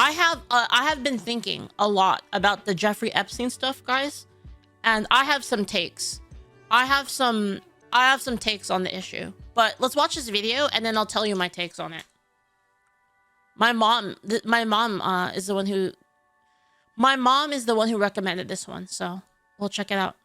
I have been thinking a lot about the Jeffrey Epstein stuff, guys, and I have some takes. I have some takes on the issue. But let's watch this video and then I'll tell you my takes on it. My mom is the one who recommended this one, so we'll check it out.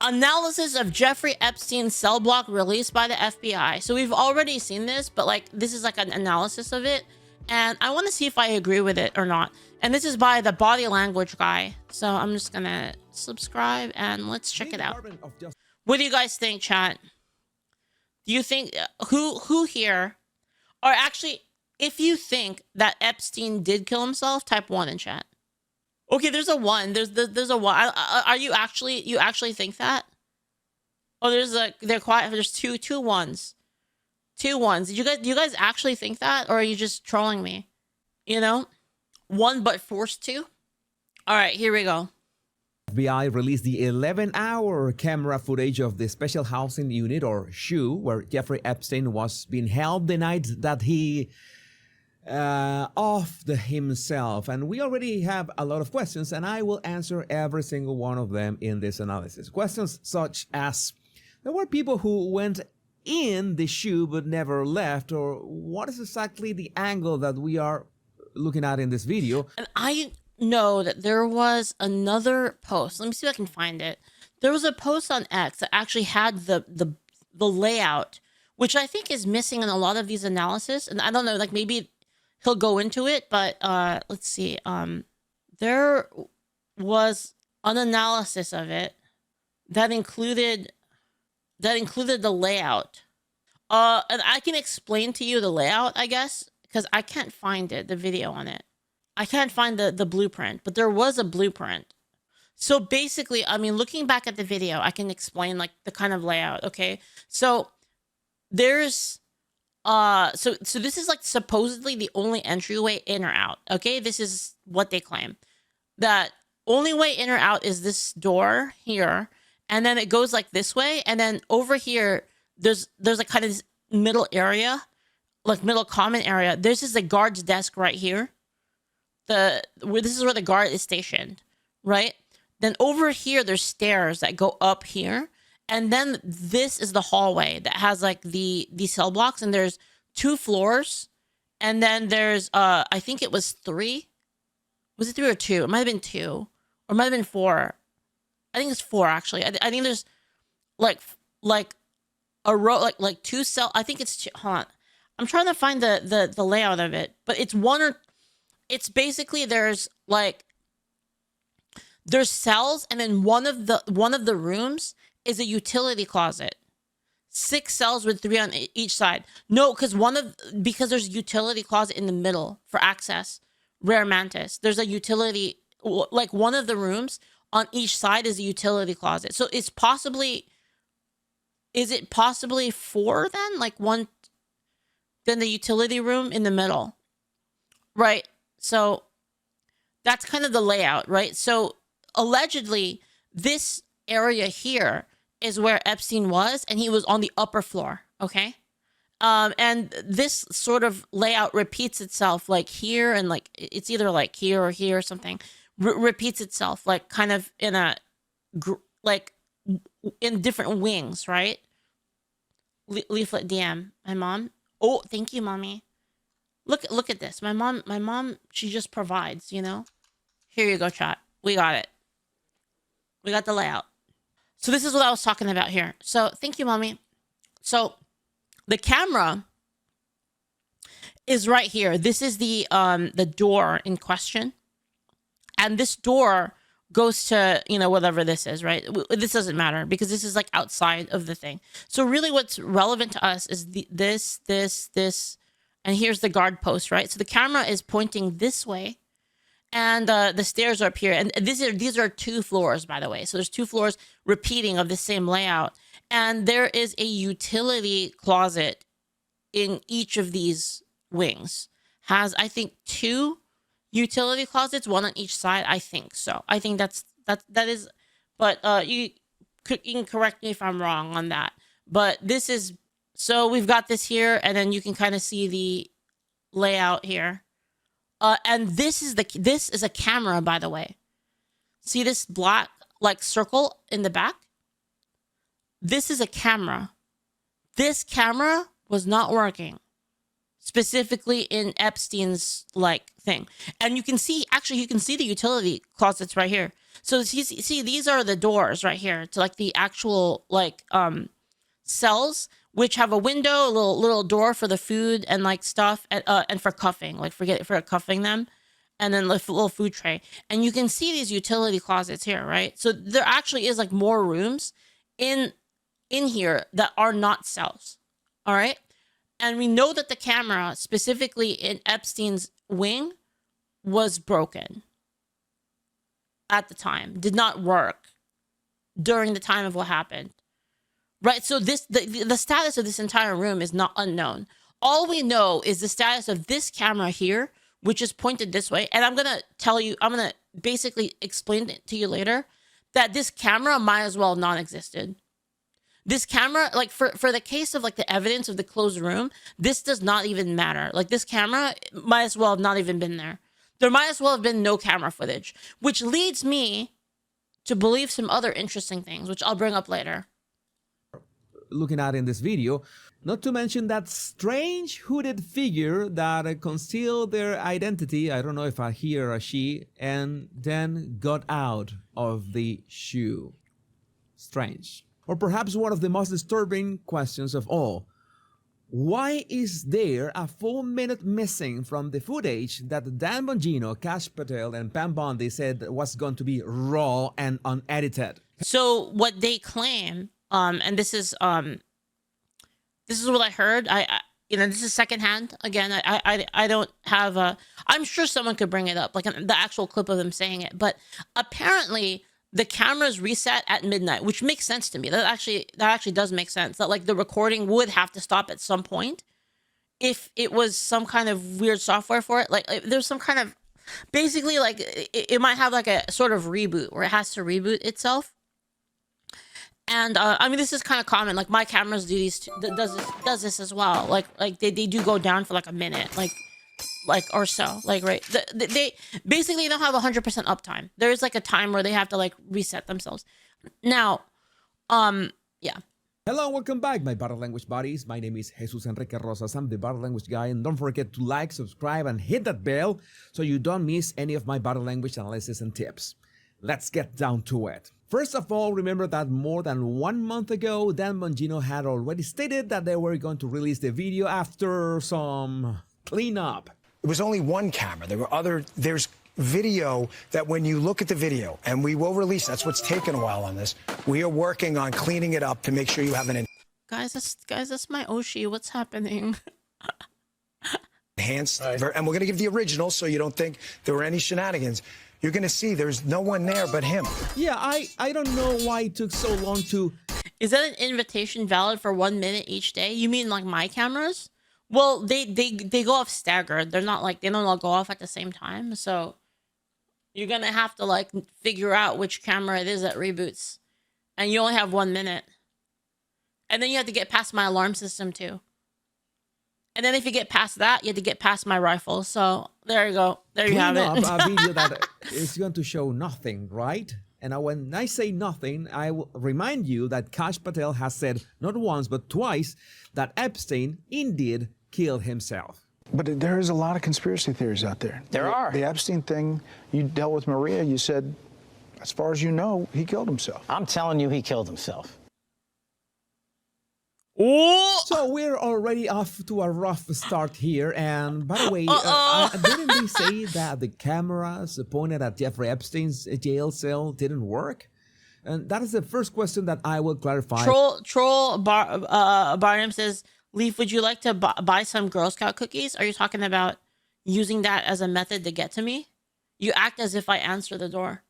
Analysis of Jeffrey Epstein's cell block released by the FBI. So we've already seen this, but like this is like an analysis of it, and I want to see if I agree with it or not. And this is by the body language guy. So I'm just gonna subscribe and let's check it out. What do you guys think, chat? Do you think who here, or actually, if you think that Epstein did kill himself, type 1 in chat. Okay, there's a 1. There's a 1. Are you actually think that? Oh, they're quiet. There's two ones. 2 1s. Do you guys actually think that, or are you just trolling me? You know, 1 but forced to. All right, here we go. FBI released the 11-hour camera footage of the special housing unit, or SHU, where Jeffrey Epstein was being held the night that he offed himself. And we already have a lot of questions, and I will answer every single one of them in this analysis. Questions such as, there were people who went in the SHU but never left, or what is exactly the angle that we are looking at in this video? And I know that there was another post. Let me see if I can find it. There was a post on X that actually had the layout, which I think is missing in a lot of these analysis. And I don't know, like maybe he'll go into it, but let's see. There was an analysis of it that included the layout. And I can explain to you the layout, I guess, because I can't find it, the video on it. I can't find the blueprint, but there was a blueprint. So basically, I mean, looking back at the video, I can explain like the kind of layout. Okay, so there's so this is like supposedly the only entryway in or out. Okay, this is what they claim. That only way in or out is this door here, and then it goes like this way, and then over here there's like kind of this middle area, like middle common area. There's just a guard's desk right here. This is where the guard is stationed, right? Then over here there's stairs that go up here, and then this is the hallway that has like the cell blocks, and there's 2 floors, and then there's I think it was 3. Was it 3 or 2? It might have been 2, or it might have been 4. I think it's 4 actually. I think there's like a row, like 2 cell. I think it's 2. Hold on, I'm trying to find the layout of it, but it's it's basically there's cells, and then one of the rooms is a utility closet. 6 cells with 3 on each side. No, because there's a utility closet in the middle for access. Rare mantis. There's a utility, like one of the rooms on each side is a utility closet. So is it possibly 4 then? Like 1, then the utility room in the middle, right? So that's kind of the layout, right? So allegedly this area here is where Epstein was, and he was on the upper floor, okay? And this sort of layout repeats itself like here, and like it's either like here or here or something. Repeats itself like kind of in like in different wings, right? Leaflit DM, my mom. Oh, thank you, mommy. Look at this. My mom, she just provides, you know? Here you go, chat. We got it. We got the layout. So this is what I was talking about here. So thank you, mommy. So the camera is right here. This is the door in question. And this door goes to, you know, whatever this is, right? This doesn't matter because this is like outside of the thing. So really what's relevant to us is this, and here's the guard post, right? So the camera is pointing this way, and the stairs are up here. And these are 2 floors, by the way. So there's 2 floors repeating of the same layout. And there is a utility closet in each of these wings. Has, I think, 2 utility closets, 1 on each side. I think so. I think that is, but you can correct me if I'm wrong on that. But this is, so we've got this here, and then you can kind of see the layout here And this is a camera, by the way. See this black like circle in the back? This is a camera. This camera was not working, specifically in Epstein's like thing. And you can see, actually, you can see the utility closets right here. So see, these are the doors right here to like the actual like cells, which have a window, a little door for the food and like stuff, and for cuffing, like for cuffing them, and then the little food tray. And you can see these utility closets here, right? So there actually is like more rooms in here that are not cells. All right. And we know that the camera, specifically in Epstein's wing, was broken at the time, did not work during the time of what happened. Right. So the status of this entire room is not unknown. All we know is the status of this camera here, which is pointed this way. And I'm going to basically explain it to you later, that this camera might as well have non-existed. This camera, like for the case of like the evidence of the closed room, this does not even matter. Like this camera might as well have not even been there. There might as well have been no camera footage, which leads me to believe some other interesting things, which I'll bring up later. Looking at in this video, not to mention that strange hooded figure that concealed their identity, I don't know if a he or a she, and then got out of the shoe. Strange. Or perhaps one of the most disturbing questions of all. Why is there a full minute missing from the footage that Dan Bongino, Kash Patel, and Pam Bondi said was going to be raw and unedited? So what they claim, and this is what I heard. This is secondhand. Again, I don't have a. I'm sure someone could bring it up, like the actual clip of them saying it. But apparently, the cameras reset at midnight, which makes sense to me. That actually does make sense. That like the recording would have to stop at some point if it was some kind of weird software for it. Like there's some kind of, basically like it might have like a sort of reboot where it has to reboot itself. And I mean, this is kind of common. Like my cameras does this as well. Like they do go down for like a minute, like or so, like, right. They basically don't have 100% uptime. There is like a time where they have to like reset themselves. Now, yeah. Hello and welcome back, my body language buddies. My name is Jesus Enrique Rosas. I'm the body language guy, and don't forget to like, subscribe, and hit that bell so you don't miss any of my body language analysis and tips. Let's get down to it. First of all, remember that more than 1 month ago, Dan Bongino had already stated that they were going to release the video after some cleanup. It was only one camera. There's video that when you look at the video, and we will release, that's what's taken a while on this. We are working on cleaning it up to make sure you have an Guys, that's my Oshi. What's happening? enhanced, and we're going to give the original so you don't think there were any shenanigans. You're going to see there's no one there but him. Yeah, I don't know why it took so long to... Is that an invitation valid for 1 minute each day? You mean like my cameras? Well, they go off staggered. They're not like, they don't all go off at the same time. So you're going to have to like figure out which camera it is that reboots. And you only have 1 minute. And then you have to get past my alarm system too. And then if you get past that, you have to get past my rifle. So there you go. There you have it. A video that is going to show nothing, right? And when I say nothing, I will remind you that Kash Patel has said not once but twice that Epstein indeed killed himself. But there is a lot of conspiracy theories out there. There are. The Epstein thing, you dealt with Maria, you said, as far as you know, he killed himself. I'm telling you, he killed himself. Oh! So we're already off to a rough start here. And by the way, didn't they say that the cameras pointed at Jeffrey Epstein's jail cell didn't work? And that is the first question that I will clarify. Barnum says, Leaf, would you like to buy some Girl Scout cookies? Are you talking about using that as a method to get to me? You act as if I answer the door.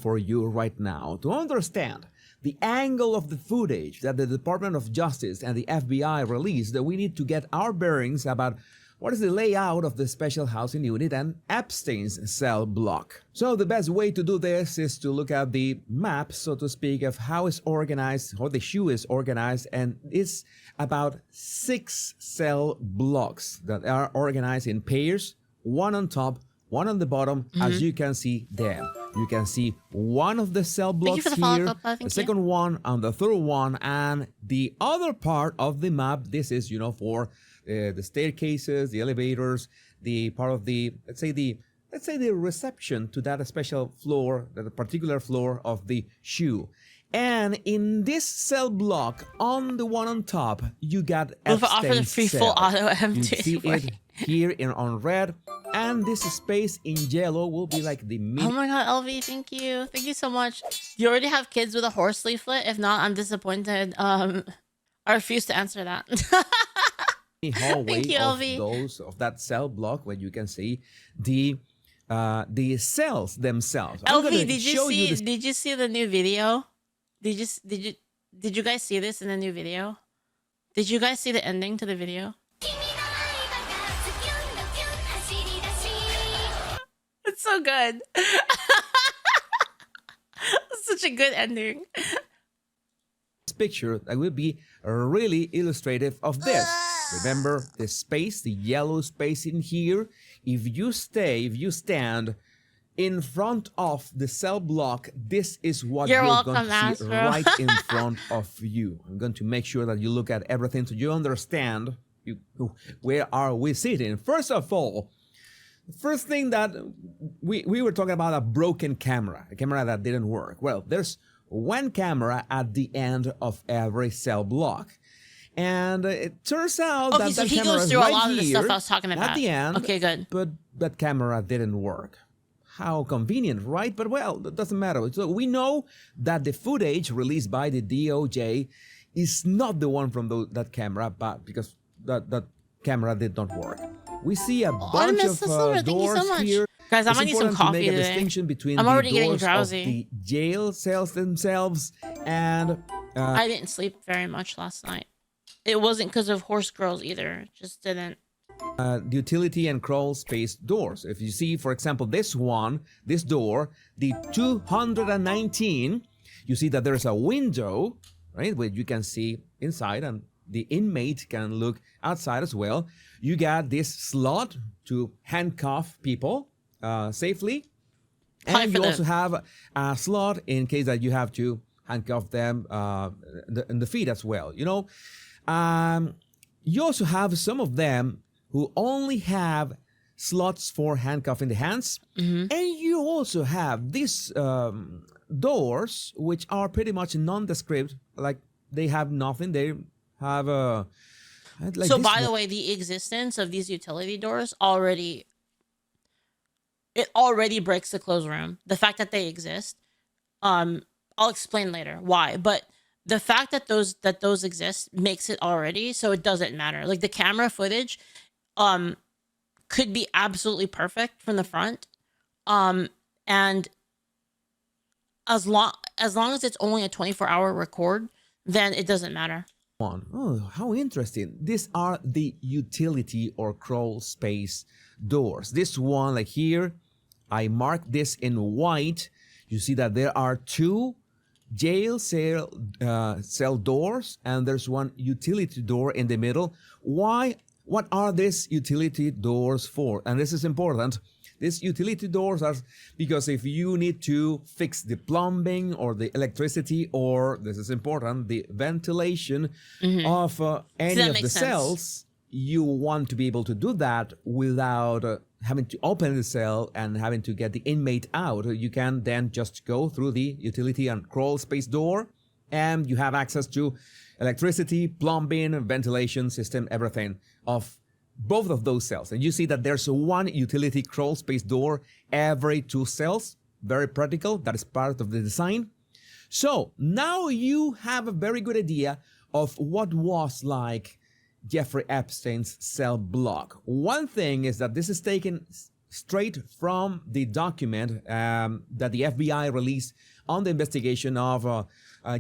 For you right now to understand the angle of the footage that the Department of Justice and the FBI released, that we need to get our bearings about What is the layout of the special housing unit and Epstein's cell block? So the best way to do this is to look at the map, so to speak, of how it's organized, how the SHU is organized, and it's about 6 cell blocks that are organized in pairs, one on top, one on the bottom, as you can see there. You can see one of the cell blocks for the here, follow-up, the second one, and the third one, and the other part of the map. This is, for the staircases, the elevators, the part of the, let's say the reception to that special floor, that particular floor of the SHU. And in this cell block, on the one on top, you got offer the Epstein's free full cell. auto You empty. see it here on red, and this space in yellow will be like the Oh my god, LV, thank you. Thank you so much. You already have kids with a horse leaflet? If not, I'm disappointed. I refuse to answer that. hallway Thank you, of LV. of that cell block, where you can see the cells themselves. LV, did you see the new video? Did you guys see this in the new video? Did you guys see the ending to the video? It's so good. Such a good ending. This picture that will be really illustrative of this. Remember the space, the yellow space in here? If you stand in front of the cell block, this is what you're going to see right in front of you. I'm going to make sure that you look at everything so you understand where are we sitting. First of all, the first thing that we were talking about, a broken camera, a camera that didn't work. Well, there's one camera at the end of every cell block. And it turns out that so that he camera goes is through a right lot of the here stuff I was talking about. at the end. Okay, good. But that camera didn't work. How convenient, right? But well, that doesn't matter. So we know that the footage released by the DOJ is not the one from that camera, but because that camera did not work. We see a bunch of doors here. Guys, I It's might need some important to coffee make a today. distinction between I'm the already getting doors of drowsy. the jail cells themselves and I didn't sleep very much last night. It wasn't because of horse girls either. It just didn't. the utility and crawl space doors. If you see, for example, this door, the 219, you see that there's a window, right, where you can see inside and the inmate can look outside as well. You got this slot to handcuff people safely. And you also have a slot in case that you have to handcuff them in the feet as well. You also have some of them who only have slots for handcuffing the hands. And you also have these doors, which are pretty much nondescript, like they have nothing. They have a... Like so by the way, the existence of these utility doors already breaks the closed room. The fact that they exist, I'll explain later why, but the fact that those exist makes it already so it doesn't matter. Like the camera footage could be absolutely perfect from the front, and as long as it's only a 24-hour record, then it doesn't matter. Oh, how interesting. These are the utility or crawl space doors. This one, like here, I marked this in white. You see that there are two jail cell doors, and there's one utility door in the middle. Why? What are these utility doors for? And this is important. These utility doors are because if you need to fix the plumbing or the electricity, or this is important, the ventilation of any of the cells, you want to be able to do that without having to open the cell and having to get the inmate out. You can then just go through the utility and crawl space door, and you have access to electricity, plumbing, ventilation system, everything of both of those cells. And you see that there's one utility crawl space door every 2 cells. Very practical. That is part of the design. So now you have a very good idea of what was like Jeffrey Epstein's cell block. One thing is that this is taken straight from the document that the FBI released on the investigation of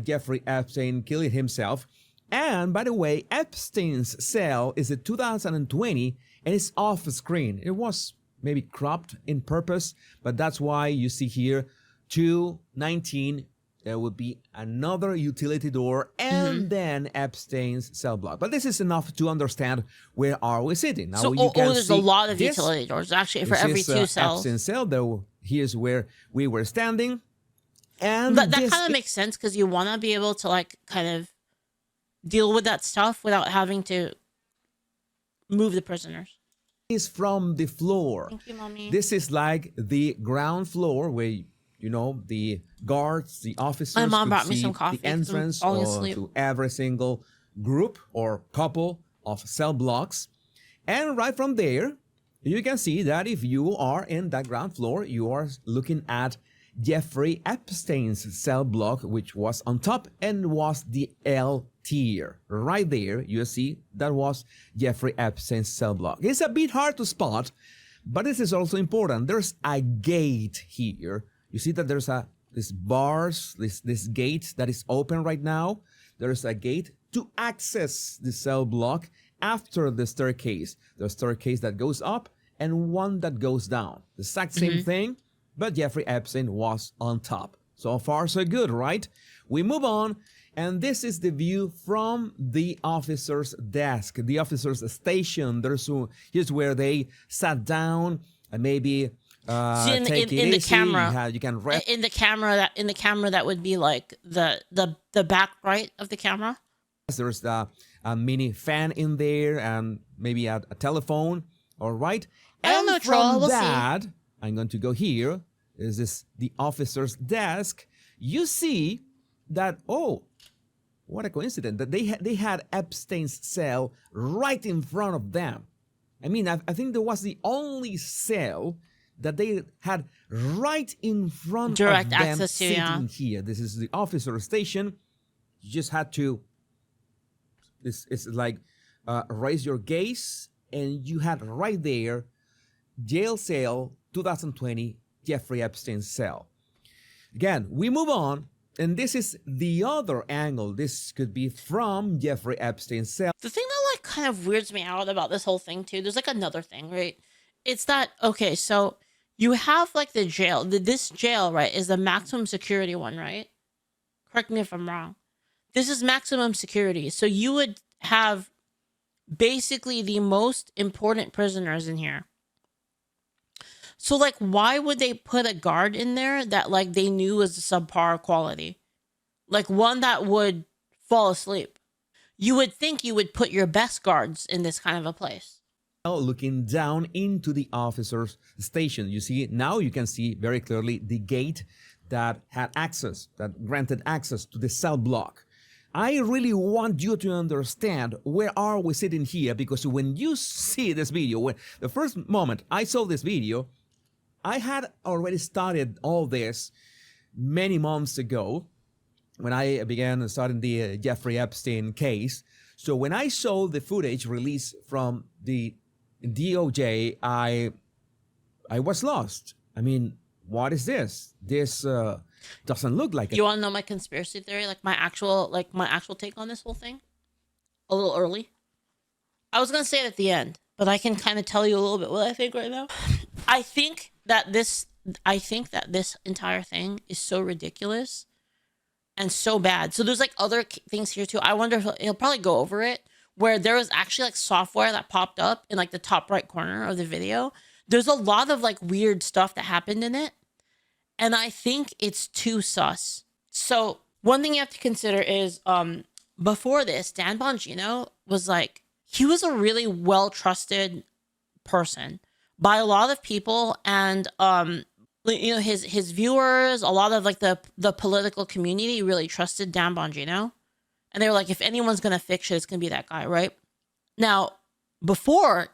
Jeffrey Epstein killing himself. And by the way, Epstein's cell is a 2020 and it's off screen. It was maybe cropped in purpose, but that's why you see here 219. There would be another utility door and then Epstein's cell block. But this is enough to understand where are we sitting. Now So, you can there's see a lot of this. utility doors actually for This every is, two cells. Epstein's cell, though. Here's where we were standing. And That this kind of makes sense because you want to be able to like kind of deal with that stuff without having to move the prisoners. is from the floor. Thank you, Mommy. This is like the ground floor where, you know, the guards, the officers My mom could brought me see some coffee the 'cause I'm entrance falling asleep. to every single group or couple of cell blocks. And right from there, you can see that if you are in that ground floor, you are looking at Jeffrey Epstein's cell block, which was on top and was the L tier. Right there, you see that was Jeffrey Epstein's cell block. It's a bit hard to spot, but this is also important. There's a gate here. You see that there's this bars, this gate that is open right now. There's a gate to access the cell block after the staircase. The staircase that goes up and one that goes down. The exact same thing, but Jeffrey Epstein was on top. So far, so good, right? We move on, and this is the view from the officer's desk, the officer's station. Here's where they sat down and maybe See, take it in the easy. camera, You can rest. in the camera that would be like the back right of the camera. There's a mini fan in there and maybe a telephone. All right. I don't know, Troll. From We'll see. that, I'm going to go here. Is this the officer's desk? You see that, oh, what a coincidence, that they had Epstein's cell right in front of them. I mean, I think there was the only cell that they had right in front Direct of them access to, sitting yeah. here. This is the officer station. You just had to, it's like raise your gaze, and you had right there, jail cell 2020, Jeffrey Epstein's cell. Again, we move on, and this is the other angle. This could be from Jeffrey Epstein's cell. The thing that like kind of weirds me out about this whole thing too, there's like another thing, right? It's that, okay, so you have like the jail, this jail, right, is the maximum security one, right? Correct me if I'm wrong. This is maximum security. So you would have basically the most important prisoners in here. So like, why would they put a guard in there that like they knew was subpar quality? Like one that would fall asleep. You would think you would put your best guards in this kind of a place. Looking down into the officer's station. You see, now you can see very clearly the gate that had access, that granted access to the cell block. I really want you to understand where are we sitting here, because when you see this video, when the first moment I saw this video, I had already started all this many months ago when I began studying the Jeffrey Epstein case. So when I saw the footage released from the DOJ, I was lost. I mean, what is this? This doesn't look like it. You want to know my conspiracy theory? Like my actual take on this whole thing? A little early. I was gonna say it at the end, but I can kind of tell you a little bit what I think right now. I think that this entire thing is so ridiculous and so bad. So there's like other things here too. I wonder if he'll probably go over it, where there was actually like software that popped up in like the top right corner of the video. There's a lot of like weird stuff that happened in it. And I think it's too sus. So one thing you have to consider is before this, Dan Bongino was like, he was a really well-trusted person by a lot of people, and you know, his viewers, a lot of like the political community really trusted Dan Bongino. And they were like, if anyone's gonna fix it, it's gonna be that guy, right? Now, before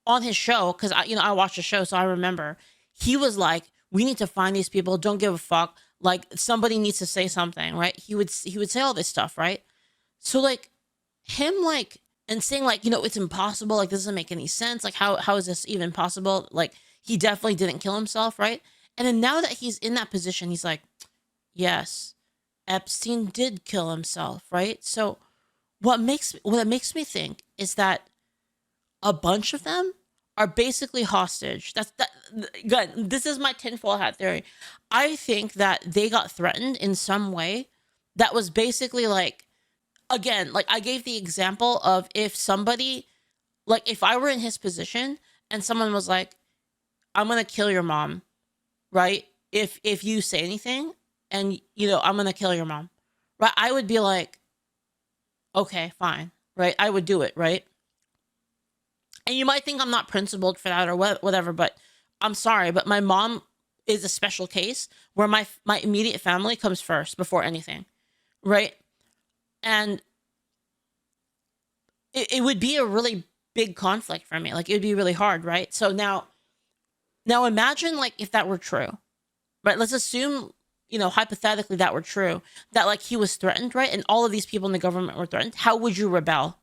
on his show, because I watched the show, so I remember, he was like, we need to find these people, don't give a fuck, like somebody needs to say something, right? He would say all this stuff, right? So like him like, and saying like, you know, it's impossible, like this doesn't make any sense, like how is this even possible? Like he definitely didn't kill himself, right? And then now that he's in that position, he's like, yes, Epstein did kill himself, right? So what it makes me think is that a bunch of them are basically hostage. That's that. Good. This is my tinfoil hat theory. I think that they got threatened in some way that was basically like, again, like I gave the example of if somebody, like if I were in his position and someone was like, I'm going to kill your mom, right? If you say anything and, you know, I'm going to kill your mom, right? I would be like, okay, fine, right? I would do it, right? And you might think I'm not principled for that or whatever, but I'm sorry, but my mom is a special case where my immediate family comes first before anything, right? And it would be a really big conflict for me. Like it would be really hard, right? So now imagine like if that were true, right? Let's assume, you know, hypothetically that were true, that like he was threatened, right? And all of these people in the government were threatened. How would you rebel?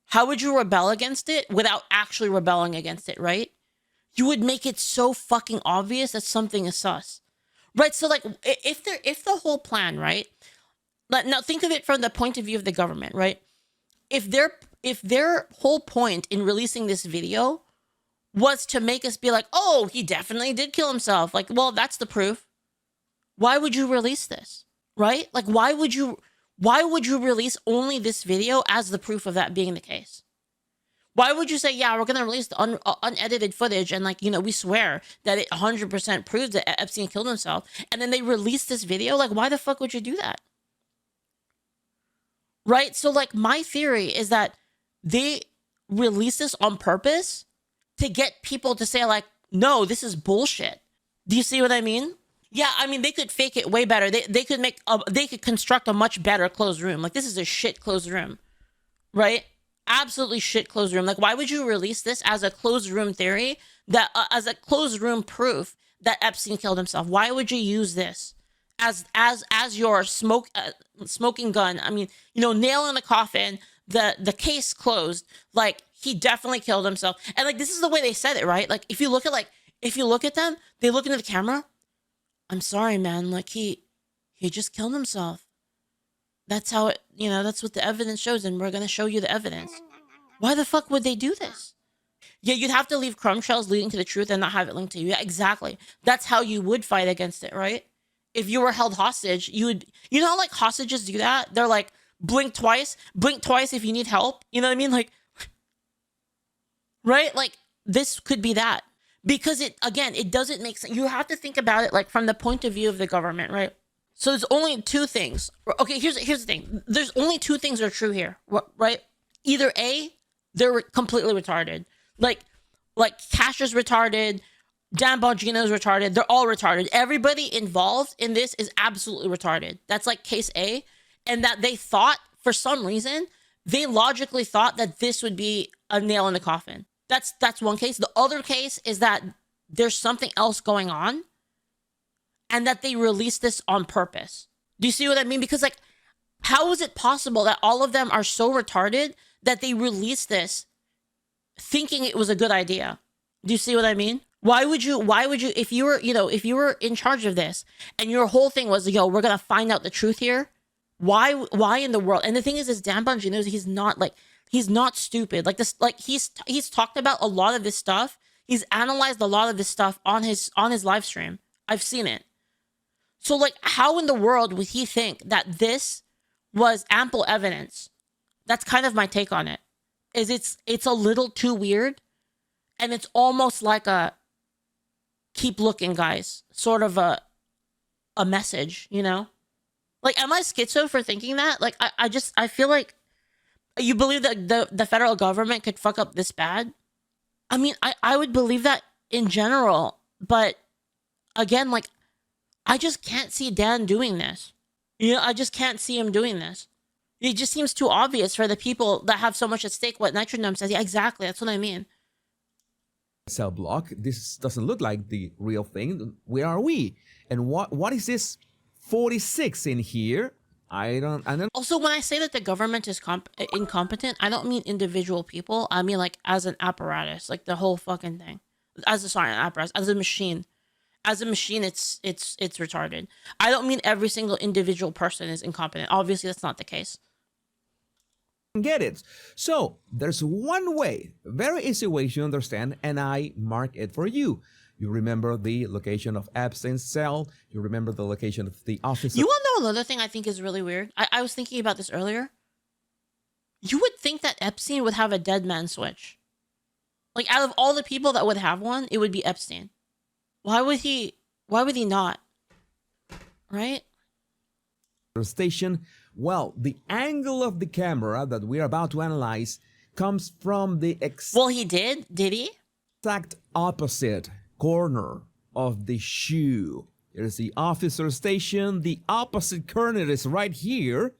How would you rebel against it without actually rebelling against it, right? You would make it so fucking obvious that something is sus, right? So like if the whole plan, right? Now think of it from the point of view of the government, right? If their whole point in releasing this video was to make us be like, oh, he definitely did kill himself. Like, well, that's the proof. Why would you release this, right? Like, why would you release only this video as the proof of that being the case? Why would you say, yeah, we're going to release the unedited footage and like, you know, we swear that it 100% proves that Epstein killed himself, and then they release this video? Like, why the fuck would you do that? Right? So like my theory is that they release this on purpose to get people to say like, no, this is bullshit. Do you see what I mean? Yeah, I mean, they could fake it way better. They could construct a much better closed room. Like, this is a shit closed room, right? Absolutely shit closed room. Like, why would you release this as a closed room theory, that as a closed room proof that Epstein killed himself? Why would you use this as your smoking gun? I mean, you know, nail in the coffin, the case closed. Like, he definitely killed himself. And like, this is the way they said it, right? Like, if you look at them, they look into the camera. I'm sorry, man. Like he just killed himself. That's how it, you know, that's what the evidence shows. And we're going to show you the evidence. Why the fuck would they do this? Yeah, you'd have to leave crumb shells leading to the truth and not have it linked to you. Yeah, exactly. That's how you would fight against it, right? If you were held hostage, you know how like hostages do that? They're like, blink twice if you need help. You know what I mean? Like, right? Like, this could be that. Because it doesn't make sense. You have to think about it like from the point of view of the government, right? So there's only two things. Okay, here's the thing. There's only two things that are true here, right? Either A, they're completely retarded. Like Cash is retarded, Dan Bongino is retarded. They're all retarded. Everybody involved in this is absolutely retarded. That's like case A. And that they thought, for some reason, they logically thought that this would be a nail in the coffin. That's one case. The other case is that there's something else going on and that they released this on purpose. Do you see what I mean? Because like, how is it possible that all of them are so retarded that they released this thinking it was a good idea? Do you see what I mean? Why would you, if you were in charge of this and your whole thing was, yo, we're going to find out the truth here. Why in the world? And the thing is Dan Bongino, he's not stupid. Like this, like he's talked about a lot of this stuff. He's analyzed a lot of this stuff on his live stream. I've seen it. So like, how in the world would he think that this was ample evidence? That's kind of my take on it. It's a little too weird, and it's almost like a keep looking, guys, sort of a message, you know? Like, am I schizo for thinking that? Like, I feel like, you believe that the federal government could fuck up this bad? I mean, I would believe that in general, but again, like, I just can't see Dan doing this. You know, I just can't see him doing this. It just seems too obvious for the people that have so much at stake. What Nitrodome says, yeah, exactly. That's what I mean. Cell block. This doesn't look like the real thing. Where are we? And what is this 46 in here? I don't. Also, when I say that the government is incompetent, I don't mean individual people. I mean like as an apparatus, like the whole fucking thing. An apparatus, as a machine. As a machine, it's retarded. I don't mean every single individual person is incompetent. Obviously, that's not the case. get it. So there's one way, very easy way to understand, and I mark it for you. You remember the location of Epstein's cell. You remember the location of the office. You want to know another thing I think is really weird? I was thinking about this earlier. You would think that Epstein would have a dead man switch. Like, out of all the people that would have one, it would be Epstein. Why would he not? Right? Station. Well, the angle of the camera that we're about to analyze comes from the Well, he did he? exact opposite corner of the shoe. Here's the officer station. The opposite corner is right here.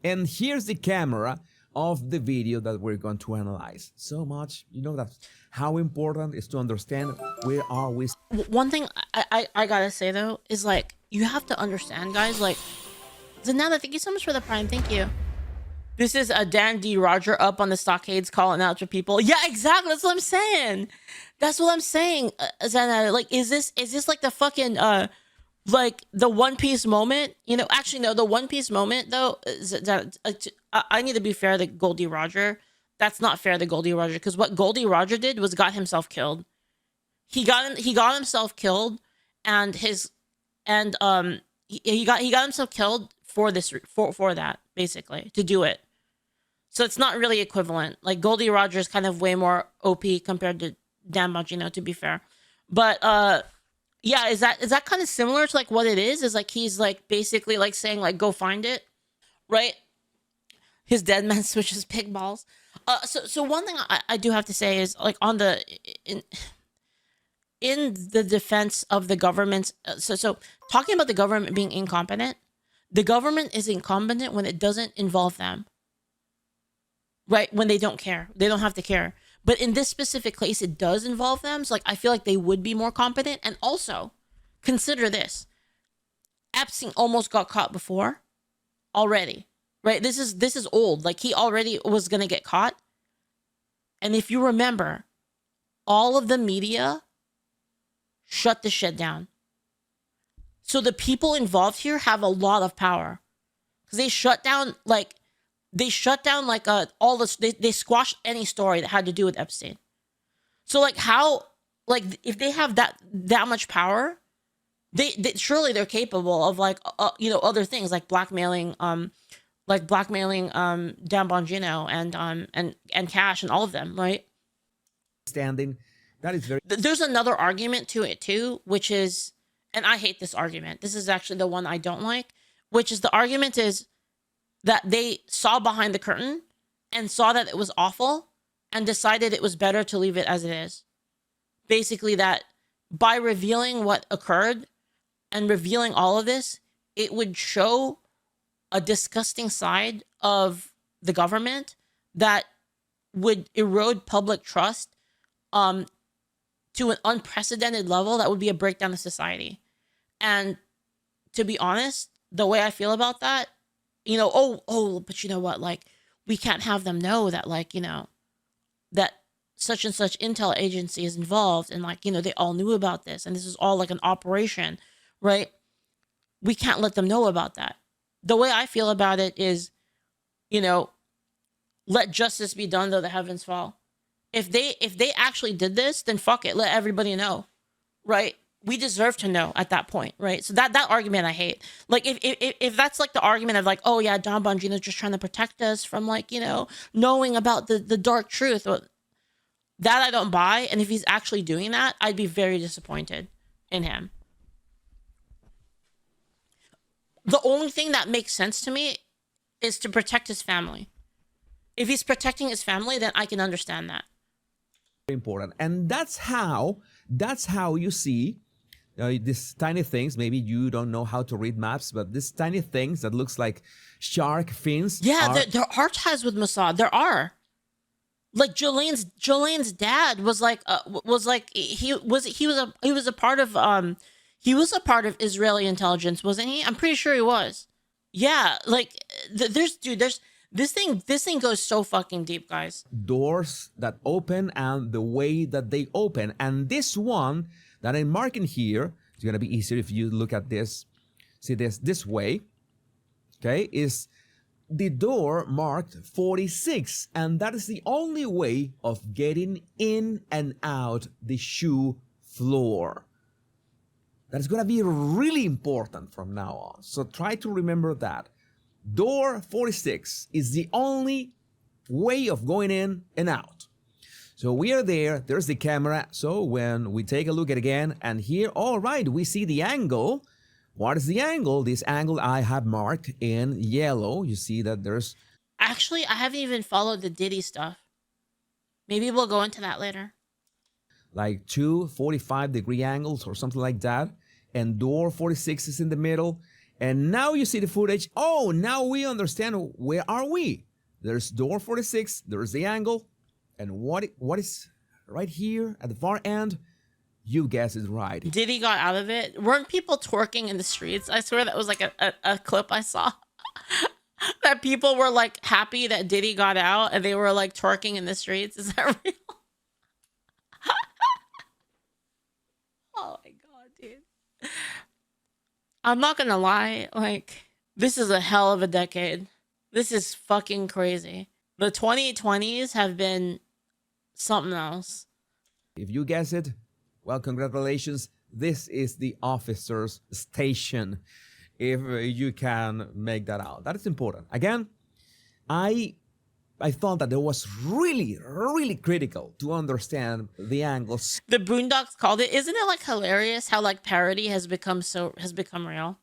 And here's the camera of the video that we're going to analyze. So much, that's how important is to understand where are we. One thing I gotta say though is, like, you have to understand, guys, like, Zanella, thank you so much for the prime. Thank you. This is a Dan D. Roger up on the stockades calling out to people. Yeah, exactly. That's what I'm saying. That's what I'm saying, Zanella. Like, is this like the fucking like the One Piece moment? Actually, no. The One Piece moment though. I need to be fair to Goldie Roger. That's not fair to Goldie Roger, because what Goldie Roger did was got himself killed. He got himself killed, and he got himself killed for that, basically, to do it. So it's not really equivalent. Like, Goldie Roger is kind of way more OP compared to Dan Bongino, to be fair. But yeah, is that kind of similar to like what it is? Is like he's like basically like saying like go find it, right? His dead man switches pig balls. So one thing I do have to say is, like, on the in the defense of the government. So talking about the government being incompetent. The government is incompetent when it doesn't involve them, right? When they don't care. They don't have to care. But in this specific case, it does involve them. So, like, I feel like they would be more competent. And also, consider this. Epstein almost got caught before already, right? This is old. Like, he already was going to get caught. And if you remember, all of the media shut the shit down. So the people involved here have a lot of power, because they shut down all this. They squashed any story that had to do with Epstein. So like if they have that much power, they surely they're capable of like other things like blackmailing Dan Bongino and Cash and all of them, right? Standing, that is very. There's another argument to it too, which is. And I hate this argument. This is actually the one I don't like, which is the argument is that they saw behind the curtain and saw that it was awful and decided it was better to leave it as it is. Basically, that by revealing what occurred and revealing all of this, it would show a disgusting side of the government that would erode public trust to an unprecedented level that would be a breakdown of society. And to be honest, the way I feel about that, but you know what, like, we can't have them know that, like, that such and such intel agency is involved and, like, they all knew about this and this is all like an operation, right? We can't let them know about that. The way I feel about it is, let justice be done though the heavens fall. If they actually did this, then fuck it, let everybody know, right? We deserve to know at that point, right? So that argument I hate. Like, if that's like the argument of like, oh yeah, Don Bongino's just trying to protect us from, like, knowing about the dark truth, that I don't buy. And if he's actually doing that, I'd be very disappointed in him. The only thing that makes sense to me is to protect his family. If he's protecting his family, then I can understand that. Important. And that's how you see these tiny things. Maybe you don't know how to read maps, but these tiny things that looks like shark fins. Yeah, there are ties with Mossad. There are. Like Jolene's dad was like he was a part of Israeli intelligence, wasn't he? I'm pretty sure he was. Yeah, like there's this thing goes so fucking deep, guys. Doors that open and the way that they open, and this one that I'm marking here, it's gonna be easier if you look at this. See this way, okay? Is the door marked 46, and that is the only way of getting in and out the shoe floor. That is going to be really important from now on. So try to remember that. Door 46 is the only way of going in and out. So we are there. There's the camera. So when we take a look at it again, and here, all right, we see the angle. What is the angle? This angle I have marked in yellow. You see that there's... Actually, I haven't even followed the Diddy stuff. Maybe we'll go into that later. like two 45-degree angles or something like that. And door 46 is in the middle. And now you see the footage. Oh, now we understand where are we. There's door 46. There's the angle. And what is right here at the far end? You guessed it right. Diddy got out of it. Weren't people twerking in the streets? I swear that was like a clip I saw. That people were like happy that Diddy got out and they were like twerking in the streets. Is that real? Oh my God, dude. I'm not gonna lie. Like, this is a hell of a decade. This is fucking crazy. The 2020s have been something else. If you guess it, well, congratulations. This is the officer's station. If you can make that out, that is important. Again, I thought that it was really, really critical to understand the angles. The Boondocks called it. Isn't it like hilarious how like parody has become real?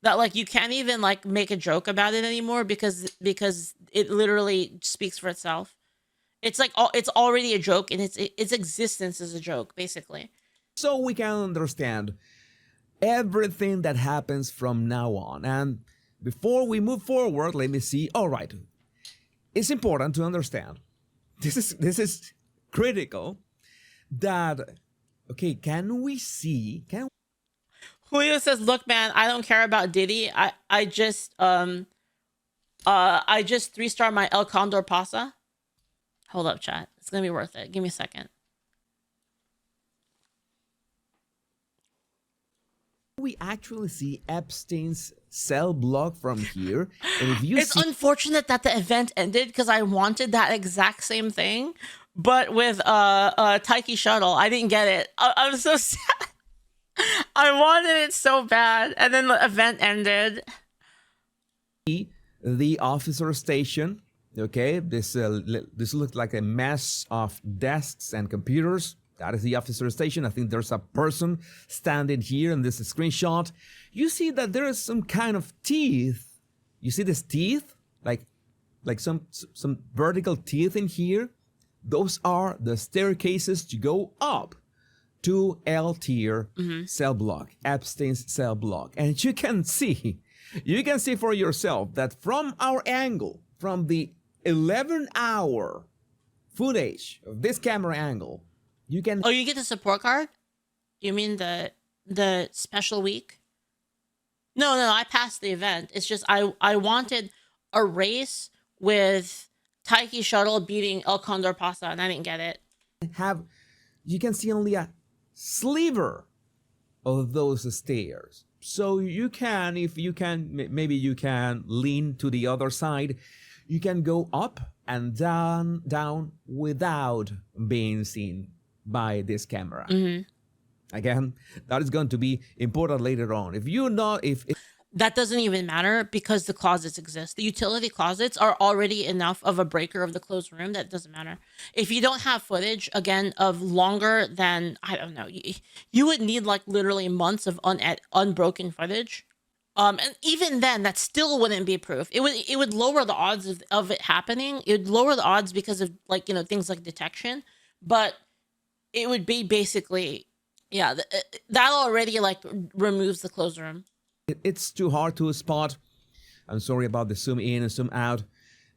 That like you can't even like make a joke about it anymore because it literally speaks for itself. It's like it's already a joke and its existence is a joke basically. So we can understand everything that happens from now on. And before we move forward, let me see. All right. It's important to understand. This is critical that, okay, can we see, Julio says, look, man, I don't care about Diddy. I just 3-star my El Condor Pasa. Hold up, chat. It's gonna be worth it. Give me a second. we actually see Epstein's cell block from here? And if you It's unfortunate that the event ended because I wanted that exact same thing, but with Taiki Shuttle, I didn't get it. I'm so sad. I wanted it so bad, and then the event ended. The officer station, okay, this looks like a mess of desks and computers. That is the officer station. I think there's a person standing here in this screenshot. You see that there is some kind of teeth. You see this teeth, like some vertical teeth in here. Those are the staircases to go up to L tier cell block, Epstein's cell block. And you can see for yourself that from our angle, from the 11-hour footage of this camera angle, you can... Oh, you get the support card? You mean the special week? No, I passed the event. It's just I wanted a race with Taiki Shuttle beating El Condor Pasa, and I didn't get it. You can see only a sliver of those stairs. So you can, maybe you can lean to the other side. You can go up and down without being seen by this camera. Again, that is going to be important later on. If that doesn't even matter because the closets exist. The utility closets are already enough of a breaker of the closed room that doesn't matter. If you don't have footage, again, of longer than, I don't know, you would need like literally months of unbroken footage. And even then, that still wouldn't be proof. It would lower the odds of it happening. It would lower the odds because of like, things like detection. But it would be basically, yeah, that already like removes the closed room. It's too hard to spot. I'm sorry about the zoom in and zoom out.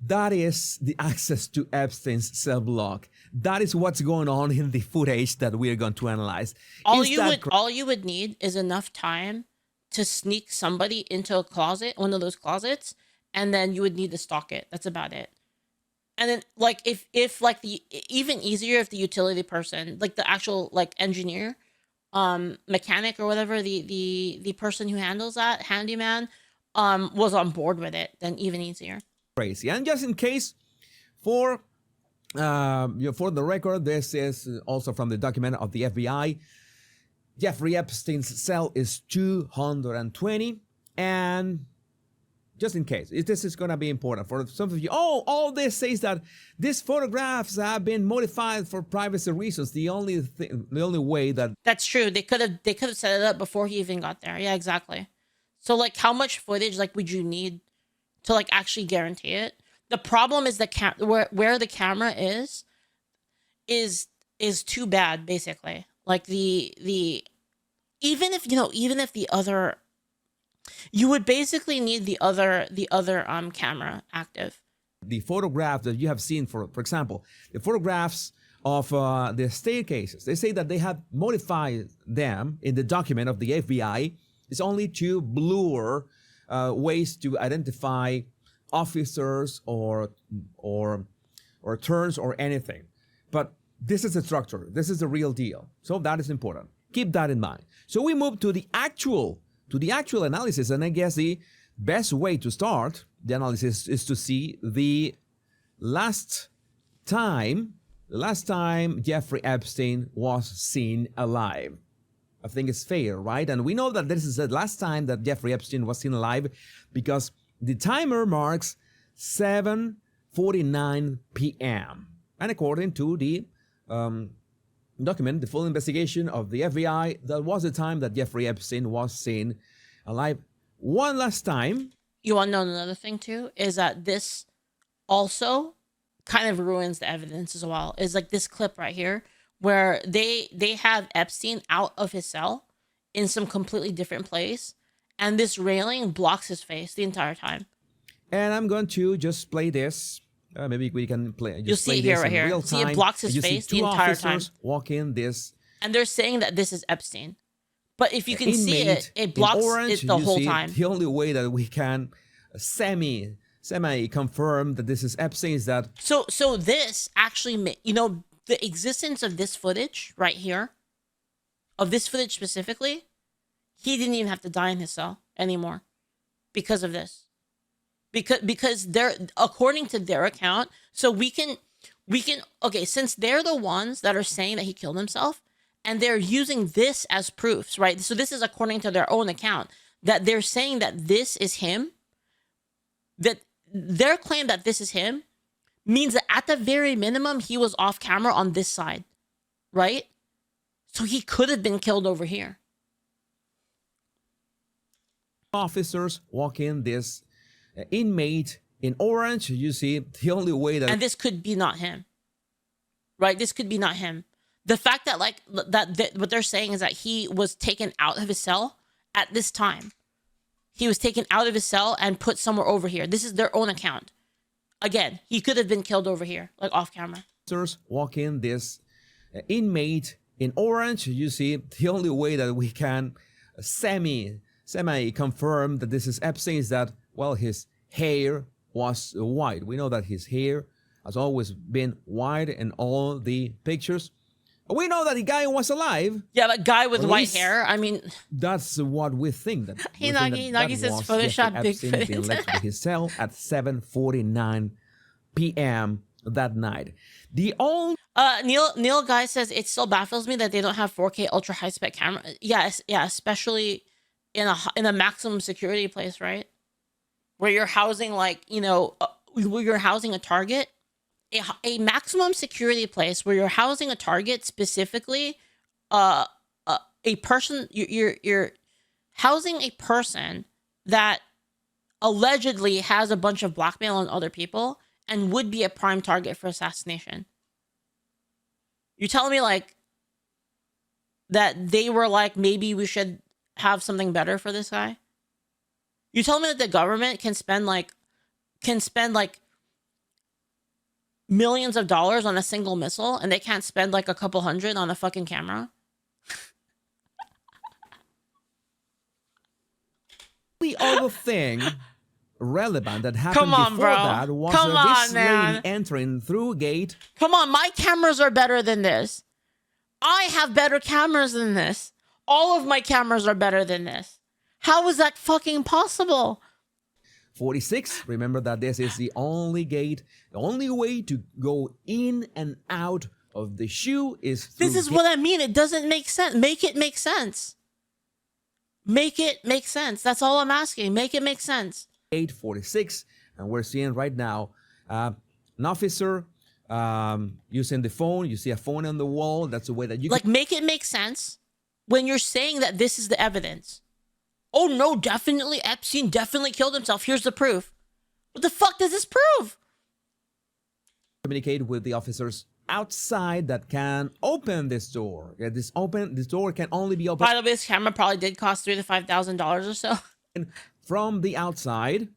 That is the access to Epstein's cell block. That is what's going on in the footage that we are going to analyze. All you would need is enough time to sneak somebody into a closet, one of those closets, and then you would need to stalk it. That's about it. And then like if like the even easier if the utility person, like the actual like engineer, mechanic or whatever, the person who handles that, handyman, was on board with it, then even easier. Crazy. And just in case, for for the record, this is also from the document of the FBI. Jeffrey Epstein's cell is 220, and just in case, this is going to be important for some of you. Oh, all this says that these photographs have been modified for privacy reasons. The only way that That's true. They could have set it up before he even got there. Yeah, exactly. So like, how much footage like would you need to like actually guarantee it? The problem is the where the camera is too bad, basically. Like the even if the other, you would basically need the other camera active. the photograph that you have seen, for example, the photographs of the staircases, they say that they have modified them in the document of the FBI. It's only to blur ways to identify officers or turns or anything. But this is the structure. This is the real deal. So that is important. Keep that in mind. So we move to the actual analysis, and I guess the best way to start the analysis is to see the last time Jeffrey Epstein was seen alive. I think it's fair, right? And we know that this is the last time that Jeffrey Epstein was seen alive because the timer marks 7:49 p.m. And according to the document, the full investigation of the FBI, that was the time that Jeffrey Epstein was seen alive. One last time. You want to know another thing too? Is that this also kind of ruins the evidence as well. Is like this clip right here where they have Epstein out of his cell in some completely different place, and this railing blocks his face the entire time. And I'm going to just play this. Maybe we can play. You'll see it here, right here. See, it blocks his face the entire time. Walk in this, and they're saying that this is Epstein, but if you can see it, it blocks it the whole time. The only way that we can semi confirm that this is Epstein is that. So this actually, the existence of this footage right here, of this footage specifically, he didn't even have to die in his cell anymore because of this. Because they're, according to their account, so we can okay, since they're the ones that are saying that he killed himself and they're using this as proofs, right? So this is according to their own account, that they're saying that this is him, that their claim that this is him means that at the very minimum, he was off camera on this side, right? So he could have been killed over here. Officers walk in this inmate in orange. You see, the only way that... And this could be not him, right? This could be not him. The fact that what they're saying is that he was taken out of his cell at this time. He was taken out of his cell and put somewhere over here. This is their own account. Again, he could have been killed over here, like off camera. Officers walk in this inmate in orange. You see, the only way that we can semi confirm that this is Epstein is that, well, his hair was white. We know that his hair has always been white in all the pictures. We know that the guy was alive. Yeah, that guy with white hair. I mean, that's what we think. That Hinagi says Photoshop Bigfoot being led to his cell at 7:49 p.m. that night. The only Neil Guy says it still baffles me that they don't have 4K ultra high spec camera. Yes, yeah, especially in a maximum security place, right? Where you're housing where you're housing a target. A maximum security place where you're housing a target, specifically a person, you're housing a person that allegedly has a bunch of blackmail on other people and would be a prime target for assassination. You're telling me that they were like, maybe we should have something better for this guy? You telling me that the government can spend millions of dollars on a single missile and they can't spend a couple hundred on a fucking camera? The other thing relevant that happened before that was this lady entering through a gate. Come on, my cameras are better than this. I have better cameras than this. All of my cameras are better than this. How is that fucking possible? 46. Remember that this is the only gate. The only way to go in and out of the shoe is through This is what I mean. It doesn't make sense. Make it make sense. Make it make sense. That's all I'm asking. Make it make sense. gate 46. And we're seeing right now an officer using the phone. You see a phone on the wall. That's the way that you Like, make it make sense when you're saying that this is the evidence. Oh, no, definitely Epstein definitely killed himself. Here's the proof. What the fuck does this prove? communicate with the officers outside that can open this door. Yeah, this door can only be opened By the way, this camera probably did cost $3,000 to $5,000 or so. from the outside.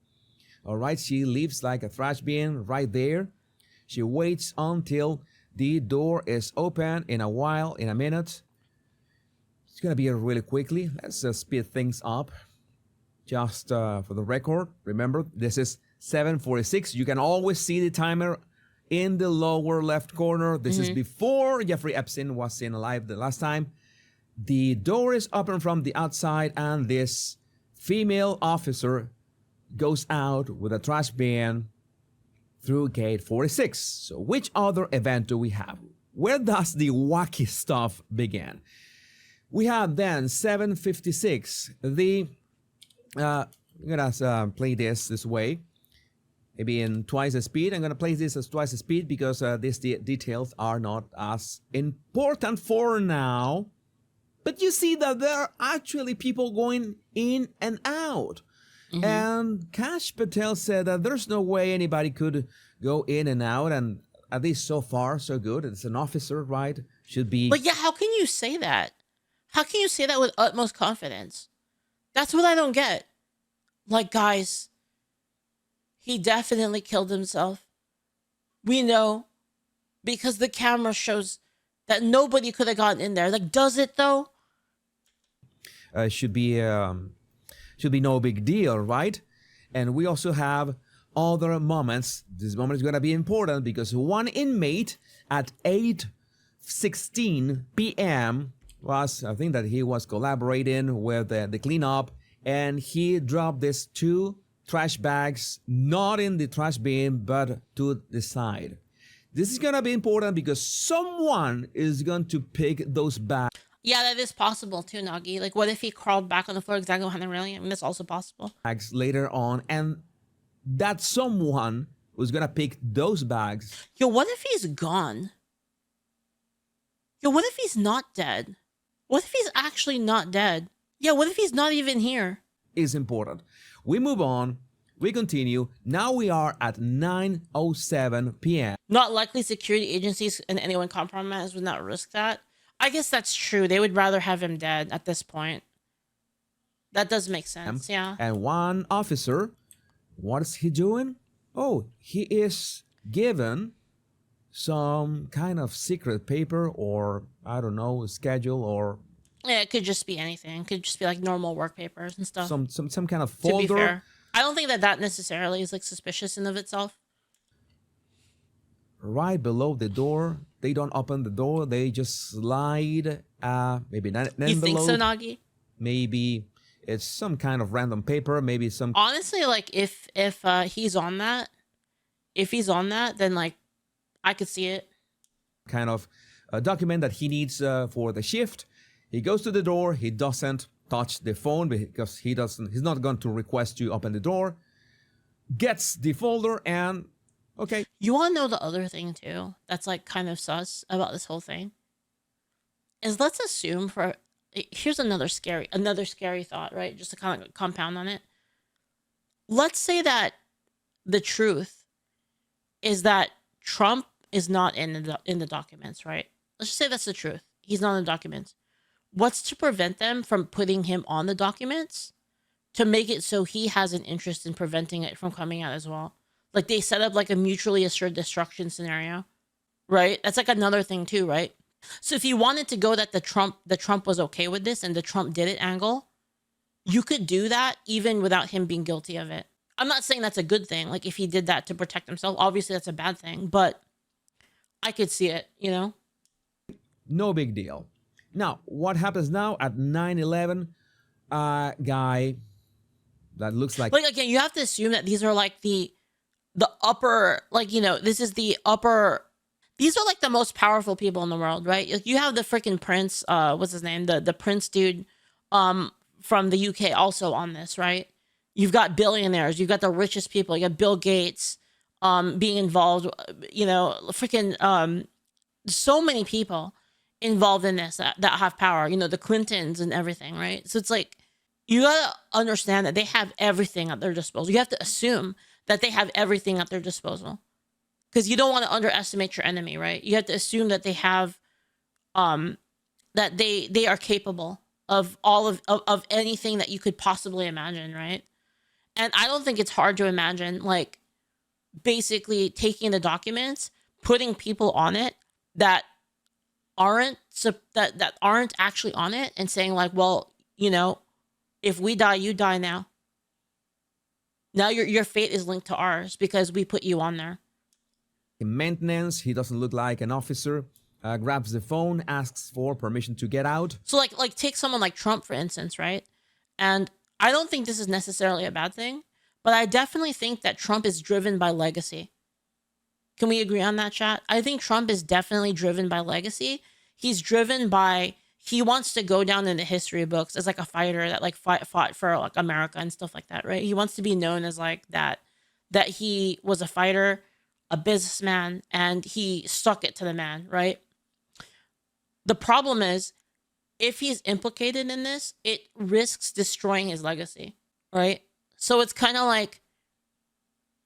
All right, she leaves like a trash bin right there. She waits until the door is open in a minute. It's gonna be really quickly. Let's speed things up. Just for the record, remember, this is 7:46. You can always see the timer in the lower left corner. This is before Jeffrey Epstein was seen alive the last time. The door is open from the outside, and this female officer goes out with a trash bin through gate 46. So which other event do we have? Where does the wacky stuff begin? We have then 7:56. I'm gonna play this way, maybe in twice the speed. I'm gonna play this as twice the speed because these details are not as important for now. But you see that there are actually people going in and out. And Kash Patel said that there's no way anybody could go in and out, and at least so far, so good. It's an officer, right? Should be. But yeah, how can you say that? How can you say that with utmost confidence? That's what I don't get. Like, guys, he definitely killed himself. We know because the camera shows that nobody could have gotten in there. Like, does it though? Should be no big deal, right? And we also have other moments. This moment is going to be important because one inmate at 8:16 p.m. I think that he was collaborating with the cleanup, and he dropped these 2 trash bags, not in the trash bin, but to the side. This is going to be important because someone is going to pick those bags. Yeah, that is possible too, Nagi. Like, what if he crawled back on the floor exactly behind the railing? I mean, that's also possible. Later on, and that someone was going to pick those bags. Yo, what if he's gone? Yo, what if he's not dead? What if he's actually not dead? Yeah, what if he's not even here? Is important. We move on. We continue. Now we are at 9:07 p.m. Not likely security agencies and anyone compromised would not risk that. I guess that's true. They would rather have him dead at this point. That does make sense, yeah. And one officer, what is he doing? Oh, he is given some kind of secret paper, or I don't know, schedule, or Yeah, it could just be anything. It could just be like normal work papers and stuff. some kind of To be folder. fair, I don't think that necessarily is like suspicious in of itself. Right below the door. They don't open the door. They just slide maybe an envelope. You think so, Nagi? Maybe it's some kind of random paper. Maybe some Honestly, like if he's on that, then like I could see it. kind of document that he needs for the shift. He goes to the door. He doesn't touch the phone because he's not going to request you open the door. Gets the folder and okay. You want to know the other thing too? That's like kind of sus about this whole thing. Is let's assume here's another scary thought, right? Just to kind of compound on it. Let's say that the truth is that Trump is not in the documents, right? Let's just say that's the truth. He's not in the documents. What's to prevent them from putting him on the documents to make it so he has an interest in preventing it from coming out as well? Like they set up like a mutually assured destruction scenario, right? That's like another thing too, right? So if you wanted to go that the Trump was okay with this and the Trump did it angle, you could do that even without him being guilty of it. I'm not saying that's a good thing. Like if he did that to protect himself, obviously that's a bad thing, but I could see it, you know? No big deal. Now, what happens now at 9:11? Guy that looks like Like, again, you have to assume that these are like the upper, like, you know, this is the upper, these are like the most powerful people in the world, right? Like, you have the freaking prince, what's his name, the prince dude from the UK also on this, right? You've got billionaires, you've got the richest people, you got Bill Gates being involved, you know, freaking so many people involved in this that have power, you know, the Clintons and everything, right? So it's like, you gotta understand that they have everything at their disposal. You have to assume that they have everything at their disposal, because you don't want to underestimate your enemy, right? You have to assume that they have, that they are capable of all of anything that you could possibly imagine, right? And I don't think it's hard to imagine, like, basically taking the documents, putting people on it that aren't that aren't actually on it, and saying like, well, you know, if we die, you die now. Now your fate is linked to ours because we put you on there. in maintenance. He doesn't look like an officer. Grabs the phone, asks for permission to get out. So like take someone like Trump, for instance, right? And I don't think this is necessarily a bad thing, but I definitely think that Trump is driven by legacy. Can we agree on that, chat? I think Trump is definitely driven by legacy. He's driven by, he wants to go down in the history books as like a fighter that like fought for like America and stuff like that, right? He wants to be known as like that he was a fighter, a businessman, and he stuck it to the man, right? The problem is, if he's implicated in this, it risks destroying his legacy, right? So it's kind of like,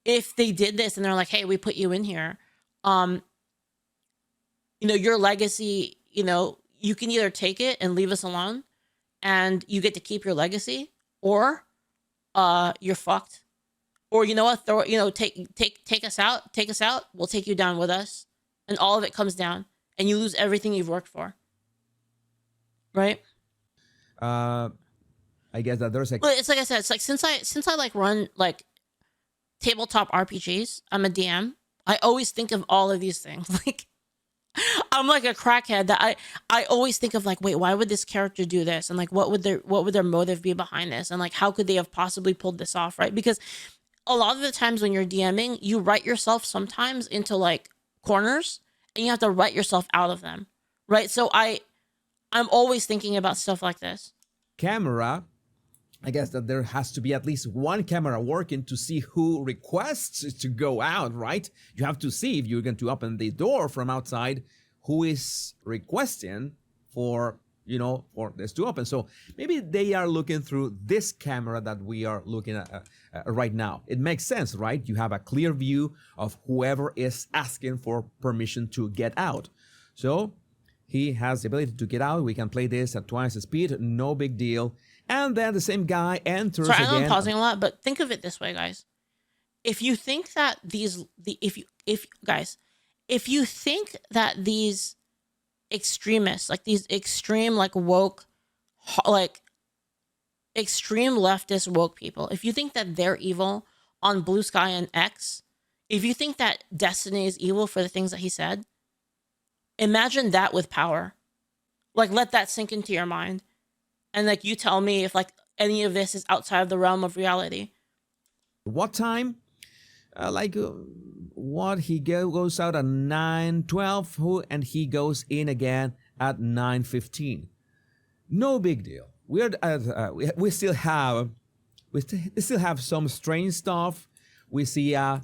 if they did this and they're like, hey, we put you in here, you know, your legacy, you know, you can either take it and leave us alone and you get to keep your legacy, or you're fucked. Or, you know what, throw, you know, take us out, we'll take you down with us, and all of it comes down and you lose everything you've worked for. Right? I guess that there's a Well, it's like I said, it's like since I like run like tabletop RPGs, I'm a DM, I always think of all of these things. Like, I'm like a crackhead that I always think of like, wait, why would this character do this? And like, what would their motive be behind this? And like, how could they have possibly pulled this off, right? Because a lot of the times when you're DMing, you write yourself sometimes into like corners, and you have to write yourself out of them, right? So I'm always thinking about stuff like this. camera. I guess that there has to be at least one camera working to see who requests to go out, right? You have to see, if you're going to open the door from outside, who is requesting for, you know, for this to open. So maybe they are looking through this camera that we are looking at right now. It makes sense, right? You have a clear view of whoever is asking for permission to get out. So he has the ability to get out. We can play this at twice the speed, no big deal. And then the same guy enters Sorry, I know again. I'm pausing a lot, but think of it this way, guys. If you think that if you think that these extremists, like these extreme, like woke, like extreme leftist woke people, if you think that they're evil on Blue Sky and X, if you think that Destiny is evil for the things that he said, imagine that with power. Like, let that sink into your mind. And like, you tell me if like any of this is outside of the realm of reality. What time? What he goes out at 9:12, and he goes in again at 9:15. No big deal. We still have some strange stuff. We see I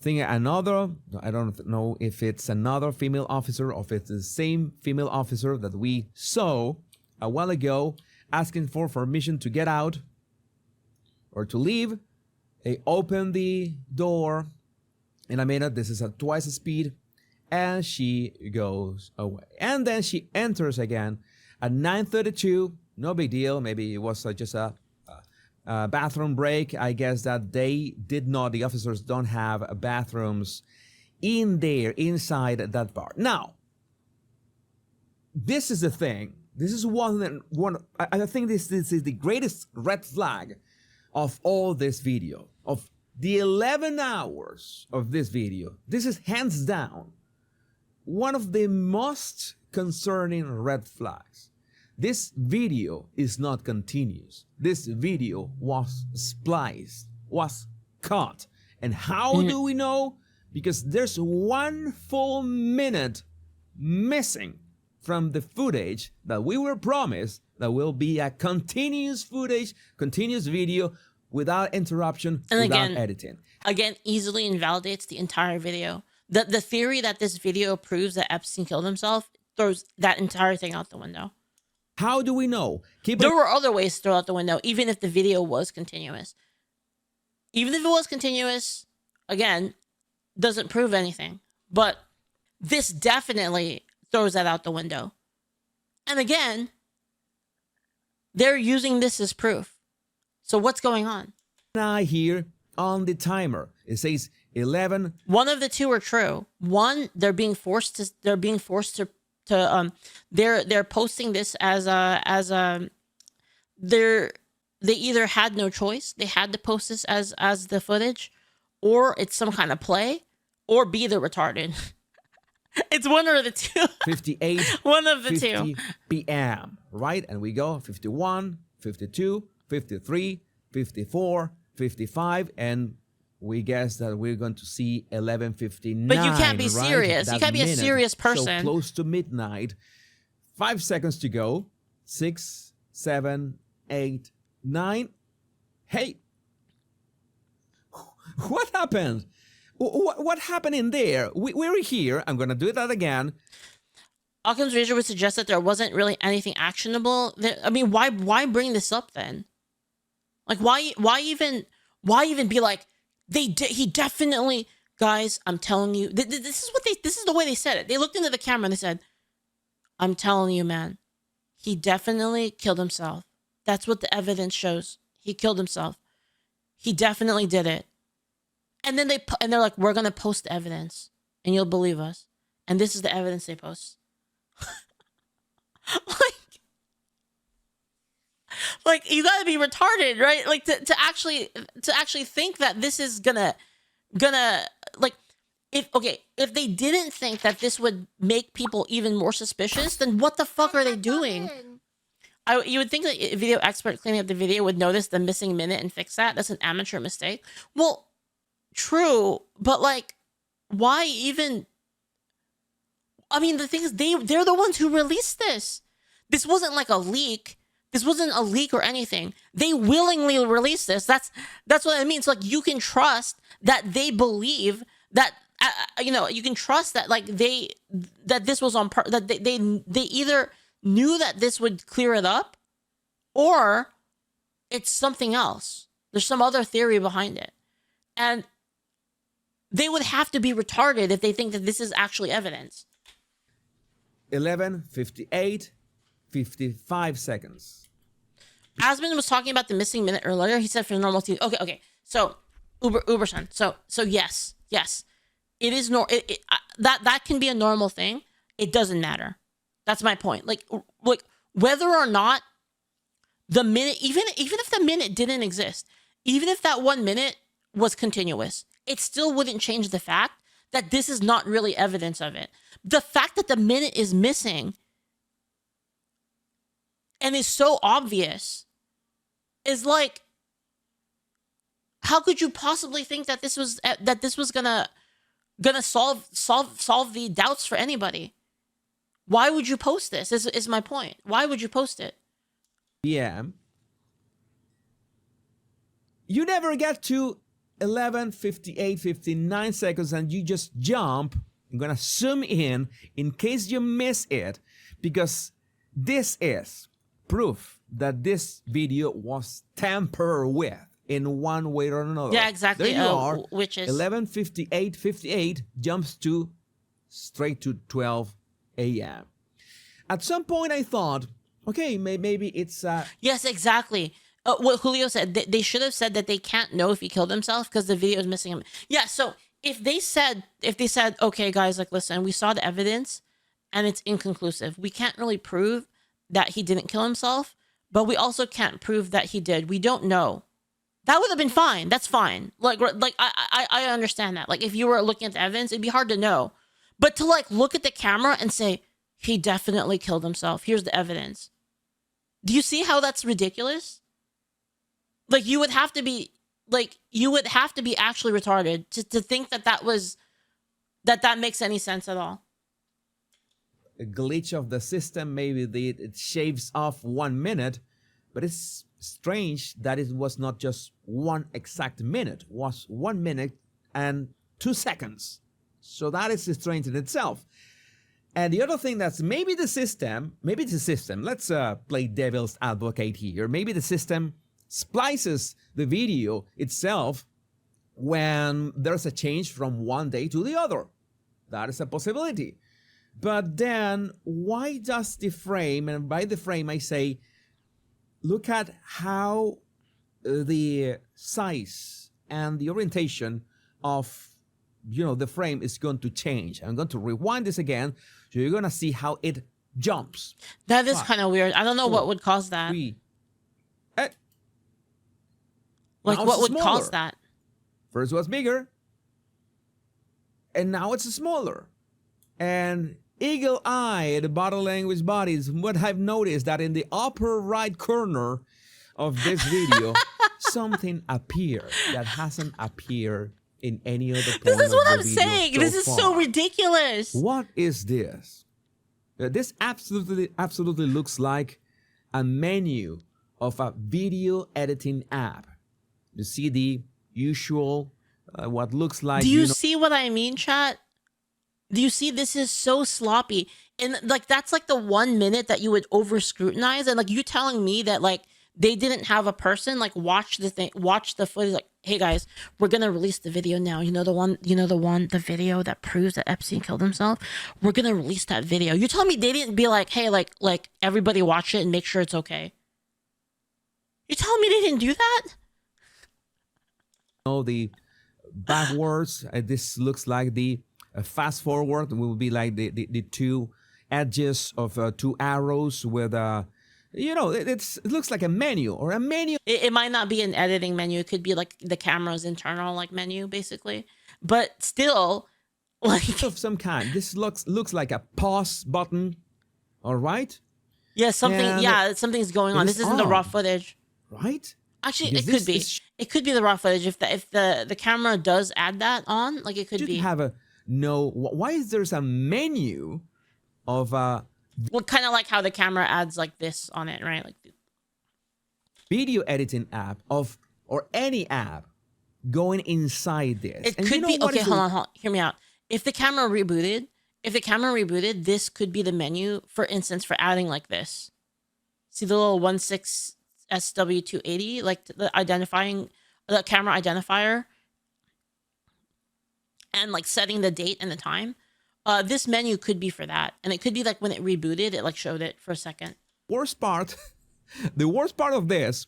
don't know if it's another female officer or if it's the same female officer that we saw a while ago asking for permission to get out or to leave. They open the door in a minute. This is at twice the speed, and she goes away. And then she enters again at 9:32. No big deal. Maybe it was just a bathroom break. I guess that the officers don't have bathrooms in there, inside that bar. Now, this is the thing. This is one. I think this is the greatest red flag of all this video. Of the 11 hours of this video, this is hands down one of the most concerning red flags. This video is not continuous. This video was spliced, was cut. And how do we know? Because there's 1 full minute missing from the footage that we were promised that will be a continuous footage, continuous video without interruption, And without again, editing. Again, easily invalidates the entire video. The theory that this video proves that Epstein killed himself throws that entire thing out the window. How do we know? There were other ways to throw out the window, even if the video was continuous. Even if it was continuous, again, doesn't prove anything. But this definitely throws that out the window. And again, they're using this as proof. So what's going on? I here on the timer, it says 11. One of the two are true. One, they're posting this they either had no choice, they had to post this as the footage, or it's some kind of play, or B, they're retarded. It's one or the two. 58. One of the 50 two. p.m. Right? And we go 51, 52, 53, 54, 55, and we guess that we're going to see 11:59. But you can't be right? serious. You That can't be a minute. serious person. So close to midnight. 5 seconds to go. 6, 7, 8, 9. Hey, what happened? What happened in there? We're here. I'm going to do that again. Occam's razor would suggest that there wasn't really anything actionable. I mean, why bring this up then? Like, why even be like, he definitely, guys, I'm telling you, this is the way they said it. They looked into the camera and they said, I'm telling you, man, he definitely killed himself. That's what the evidence shows. He killed himself. He definitely did it. And then they're like, we're going to post the evidence and you'll believe us. And this is the evidence they post. like you gotta be retarded, right? Like to actually think that this is gonna like, if they didn't think that this would make people even more suspicious, then what the fuck are they doing? You would think that a video expert cleaning up the video would notice the missing minute and fix that. That's an amateur mistake. Well, true, but like, why even? I mean, the thing is, they're the ones who released this. This wasn't like a leak. This wasn't a leak or anything. They willingly released this. That's what I mean. It's like, you can trust that they believe that, you can trust that, like, that this was on that they either knew that this would clear it up, or it's something else. There's some other theory behind it. And they would have to be retarded if they think that this is actually evidence. 11:58, 55 seconds. Asman was talking about the missing minute earlier. He said for normal TV. Okay. So Uberson. So yes. It is that can be a normal thing. It doesn't matter. That's my point. Like whether or not the minute, even if the minute didn't exist, even if that 1 minute was continuous, it still wouldn't change the fact that this is not really evidence of it. The fact that the minute is missing and is so obvious is like, how could you possibly think that this was gonna solve the doubts for anybody? Why would you post this? Is my point. Why would you post it? Yeah. You never get to 11:58, 59 seconds, and you just jump. I'm gonna zoom in case you miss it, because this is proof that this video was tampered with in one way or another. Yeah, exactly. There you are. Which is 11:58, 58 jumps to straight to 12 a.m. At some point, I thought, okay, maybe it's yes, exactly. What Julio said, they should have said that they can't know if he killed himself because the video is missing him. Yeah, so if they said, okay, guys, like, listen, we saw the evidence and it's inconclusive. We can't really prove that he didn't kill himself, but we also can't prove that he did. We don't know. That would have been fine. That's fine. Like I understand that. Like, if you were looking at the evidence, it'd be hard to know. But to like look at the camera and say, he definitely killed himself. Here's the evidence. Do you see how that's ridiculous? Like you would have to be actually retarded to think that that makes any sense at all. A glitch of the system, maybe it shaves off 1 minute, but it's strange that it was not just 1 exact minute, it was 1 minute and 2 seconds. So that is strange in itself. And the other thing that's maybe the system, let's play devil's advocate here. Maybe the system splices the video itself when there's a change from one day to the other. That is a possibility. But then why does the frame, and by the frame I say, look at how the size and the orientation of the frame is going to change. I'm going to rewind this again, so you're going to see how it jumps. That is kind of weird. I don't know what would cause that. Like what would cause that? First it was bigger, and now it's smaller. And eagle-eyed body language bodies would have noticed that in the upper right corner of this video, something appeared that hasn't appeared in any other point. This is what of I'm the video saying. so This is far. so ridiculous. What is this? This absolutely looks like a menu of a video editing app. You see the usual, what looks like. Do you see what I mean, chat? Do you see? This is so sloppy, and like that's like the 1 minute that you would over scrutinize, and like you telling me that like they didn't have a person like watch the footage, like, hey guys, we're gonna release the video now. The video that proves that Epstein killed himself. We're gonna release that video. You telling me they didn't be like, hey, like everybody watch it and make sure it's okay? You telling me they didn't do that? The backwards. This looks like the fast forward will be like the two edges of 2 arrows with it looks like a menu or a menu. It might not be an editing menu. It could be like the camera's internal like menu basically, but still like of some kind. This looks like a pause button. All right. Yeah, something's going on. This isn't the raw footage, right? Actually, Because it could be. It could be the raw footage if the camera does add that on. Like it could be. Have a no. Why is there a menu of well, kind of like how the camera adds like this on it, right? Like video editing app or any app going inside this. It could be okay. Hold on. Hear me out. If the camera rebooted, this could be the menu. For instance, for adding like this. See the little 16 SW280, like the camera identifier, and like setting the date and the time. This menu could be for that, and it could be like when it rebooted, it like showed it for a second. The worst part of this,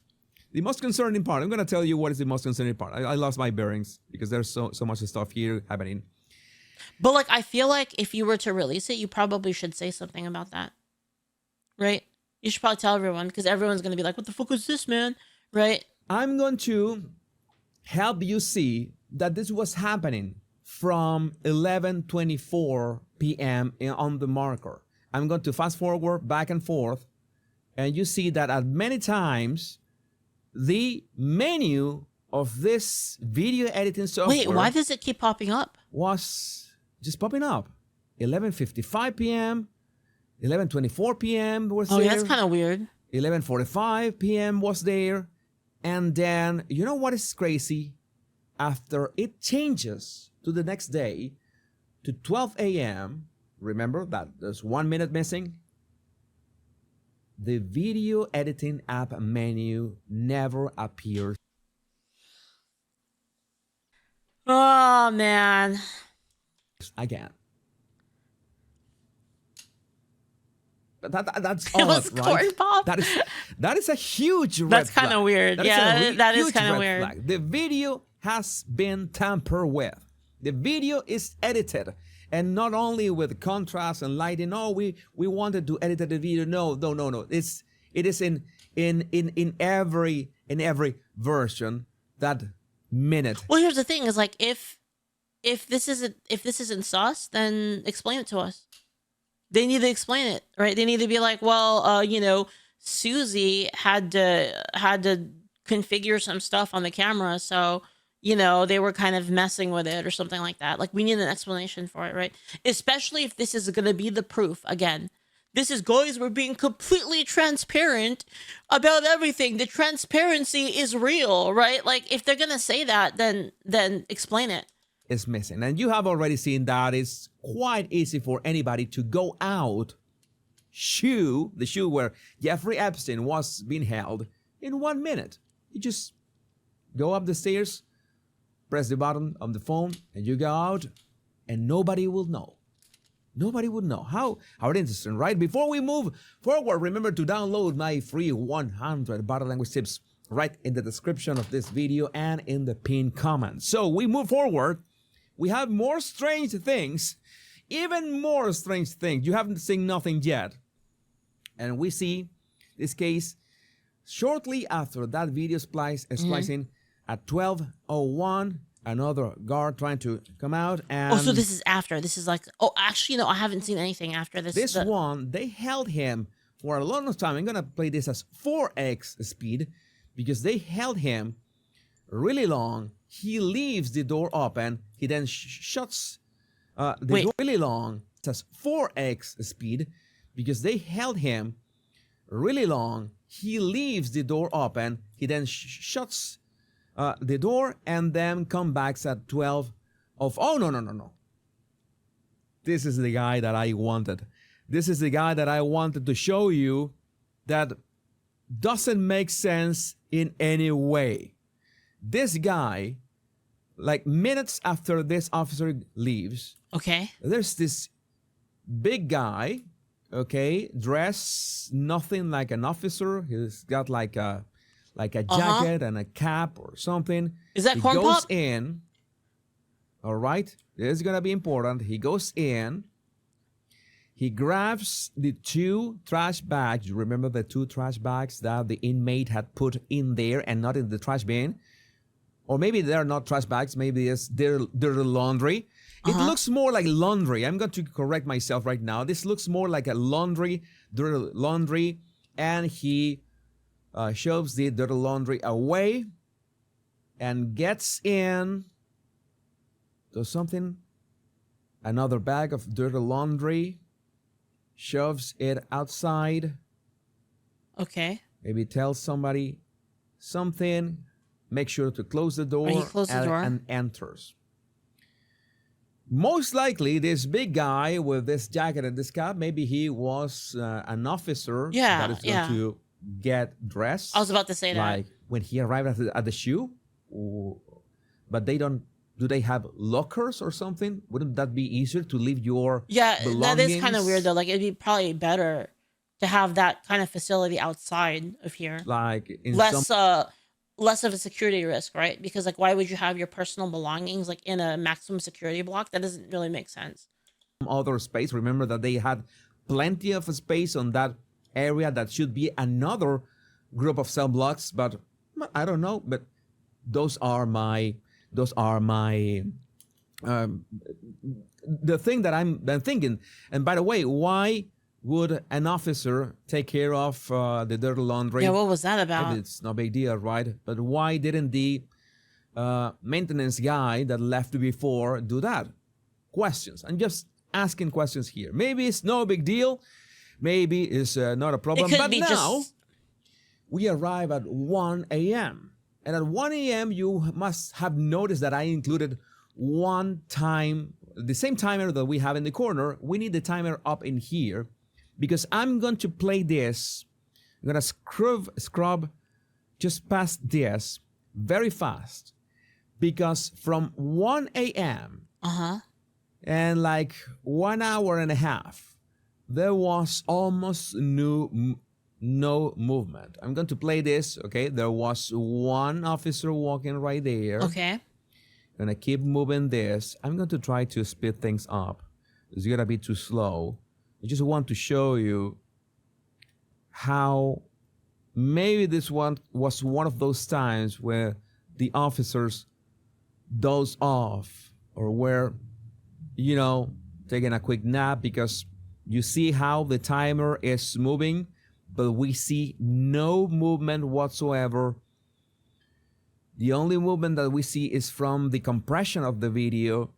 the most concerning part. I'm gonna tell you what is the most concerning part. I lost my bearings because there's so much stuff here happening. But like, I feel like if you were to release it, you probably should say something about that, right? You should probably tell everyone, because everyone's going to be like, what the fuck is this, man? Right? I'm going to help you see that this was happening from 11:24 p.m. on the marker. I'm going to fast forward back and forth, and you see that at many times, the menu of this video editing software... Wait, why does it keep popping up? ...was just popping up. 11:55 p.m., 11:24 p.m. was there. Oh, yeah, that's kind of weird. 11:45 p.m. was there. And then, you know what is crazy? After it changes to the next day to 12 a.m., remember that there's 1 minute missing? The video editing app menu never appears. Oh, man. Again. That's It odd, was right? corn pop. That is a huge red That's kind of flag. weird. That is kind of weird. Flag. The video has been tampered with. The video is edited, and not only with contrast and lighting. No, we wanted to edit the video. No. It is in every version that minute. Well, here's the thing: is like if this isn't sus, then explain it to us. They need to explain it, right? They need to be like, well, Susie had to configure some stuff on the camera, so you know they were kind of messing with it or something like that. Like, we need an explanation for it, right? Especially if this is going to be the proof. Again, this is, guys, we're being completely transparent about everything. The transparency is real, right? Like, if they're gonna say that, then explain it. Is missing. And you have already seen that it's quite easy for anybody to go out the shoe where Jeffrey Epstein was being held in 1 minute. You just go up the stairs, press the button on the phone, and you go out, and nobody will know. Nobody would know. How interesting, right? Before we move forward, remember to download my free 100 body language tips right in the description of this video and in the pinned comment. So we move forward. We have more strange things, even more strange things. You haven't seen nothing yet. And we see this case shortly after that video splicing at 12:01. Another guard trying to come out, and so this is after. This is like, actually, no, I haven't seen anything after this. This one, they held him for a long time. I'm gonna play this as 4x speed because they held him really long. He leaves the door open. He then shuts the door really long. It says 4x speed because they held him really long. He leaves the door open. He then shuts the door and then come back at 12 of, oh, no. This is the guy that I wanted. This is the guy that I wanted to show you that doesn't make sense in any way. This guy, like minutes after this officer leaves, okay, there's this big guy, okay, dressed nothing like an officer. He's got like a jacket and a cap or something. Is that he Corn goes Pop? in. All right, this is gonna be important. He goes in. He grabs the 2 trash bags. You remember the 2 trash bags that the inmate had put in there and not in the trash bin? Or maybe they're not trash bags. Maybe it's their laundry. It looks more like laundry. I'm going to correct myself right now. This looks more like a laundry, dirty laundry, and he shoves the dirty laundry away and gets in. Does something? Another bag of dirty laundry. Shoves it outside. Okay. Maybe tells somebody something. Make sure to close the door, he closed the door and enters. Most likely, this big guy with this jacket and this cap, maybe he was an officer that is going to get dressed. I was about to say that. Like when he arrived at the shoe. But they don't. Do they have lockers or something? Wouldn't that be easier to leave your belongings? That is kind of weird though. Like, it'd be probably better to have that kind of facility outside of here. Like in less of a security risk, right? Because like, why would you have your personal belongings like in a maximum security block? That doesn't really make sense. Some other space. Remember that they had plenty of space on that area that should be another group of cell blocks, but I don't know. But those are my the thing that I'm thinking. And by the way, why would an officer take care of the dirty laundry? Yeah, what was that about? Maybe it's no big deal, right? But why didn't the maintenance guy that left before do that? Questions. I'm just asking questions here. Maybe it's no big deal. Maybe it's not a problem. But now we arrive at 1 a.m. And at 1 a.m., you must have noticed that I included one time, the same timer that we have in the corner. We need the timer up in here because I'm going to play this. I'm going to scrub just past this very fast because from 1 a.m. and like 1 hour and a half, there was almost no movement. I'm going to play this, okay? There was one officer walking right there. Okay. Gonna keep moving this. I'm going to try to speed things up. It's gonna be too slow. I just want to show you how maybe this one was one of those times where the officers doze off or were, taking a quick nap because you see how the timer is moving but we see no movement whatsoever. The only movement that we see is from the compression of the video.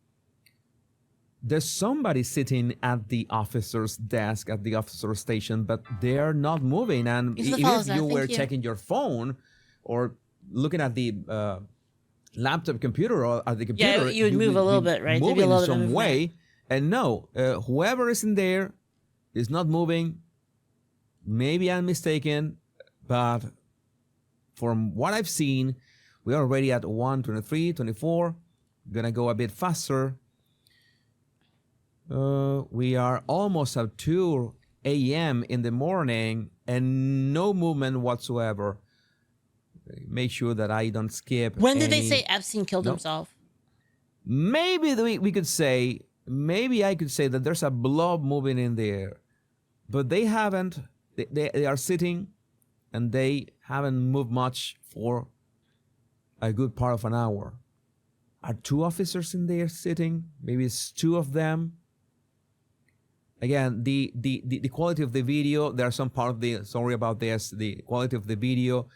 There's somebody sitting at the officer's desk, at the officer's station, but they're not moving. And even if you were checking your phone or looking at the laptop computer or at the computer, yeah, you would move a little bit, right? Moving in some way. And no, whoever is in there is not moving. Maybe I'm mistaken, but from what I've seen, we're already at 1:23, 24. Gonna go a bit faster. We are almost at 2 a.m. in the morning and no movement whatsoever. Make sure that I don't skip. When did they say Epstein killed himself? Maybe we could say, maybe I could say that there's a blob moving in there, but they haven't. They are sitting and they haven't moved much for a good part of an hour. Are 2 officers in there sitting? Maybe it's 2 of them. Again, the quality of the video, there are some part of the, sorry about this, the quality of the video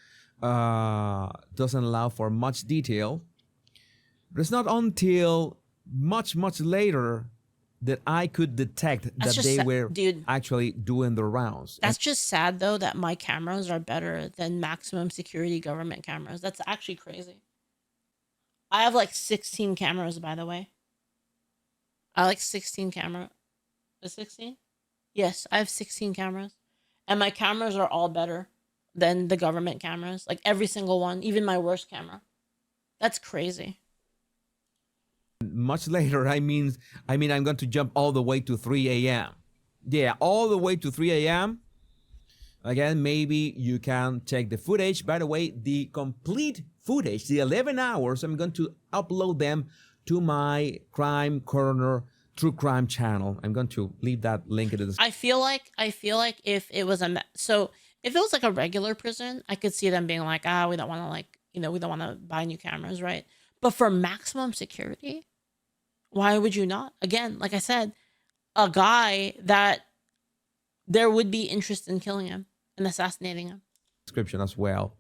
doesn't allow for much detail. But it's not until much later that I could detect that they were actually doing the rounds. That's just sad, though, that my cameras are better than maximum security government cameras. That's actually crazy. I have like 16 cameras, by the way. I like 16 camera. The 16? Yes, I have 16 cameras. And my cameras are all better than the government cameras. Like every single one, even my worst camera. That's crazy. Much later, I mean I'm going to jump all the way to 3 a.m. Yeah, all the way to 3 a.m. Again, maybe you can check the footage. By the way, the complete footage, the 11 hours, I'm going to upload them to my Crime Corner True Crime channel. I'm going to leave that link in the description. I feel like if it was if it was like a regular prison, I could see them being like, we don't want to we don't want to buy new cameras, right? But for maximum security, why would you not? Again, like I said, a guy that there would be interest in killing him and assassinating him. Description as well.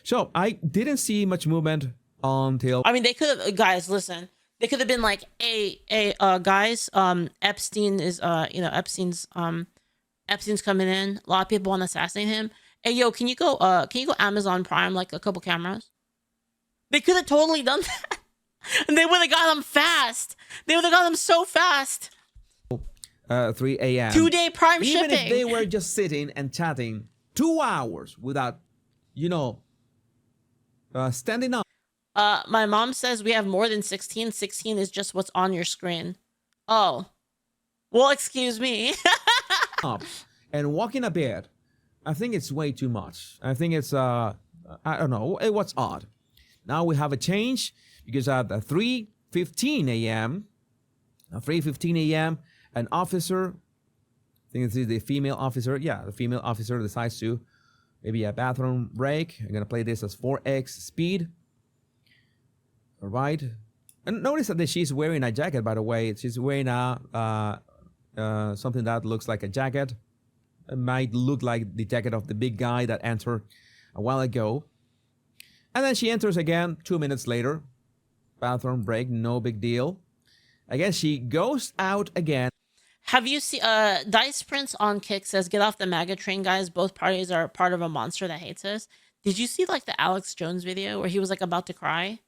So I didn't see much movement until. I mean, they could have, guys, listen. They could have been like, hey, guys, Epstein is, Epstein's coming in. A lot of people want to assassinate him. Hey, yo, can you go Amazon Prime like a couple cameras? They could have totally done that. And they would have got them fast. They would have got them so fast. 3 a.m. 2-day Prime Even shipping. If they were just sitting and chatting 2 hours without, standing up. My mom says we have more than 16. 16 is just what's on your screen. Oh. Well, excuse me. Up and walking a bit. I think it's way too much. I think it's, I don't know. What's odd? Now we have a change because at 3:15 a.m., an officer, I think it's the female officer. Yeah, the female officer decides to maybe a bathroom break. I'm going to play this as 4x speed. All right. And notice that she's wearing a jacket, by the way. She's wearing something that looks like a jacket. It might look like the jacket of the big guy that entered a while ago. And then she enters again 2 minutes later. Bathroom break, no big deal. I guess she goes out again. Have you seen Dice Prince on Kick says, get off the MAGA train, guys. Both parties are part of a monster that hates us. Did you see like the Alex Jones video where he was like about to cry?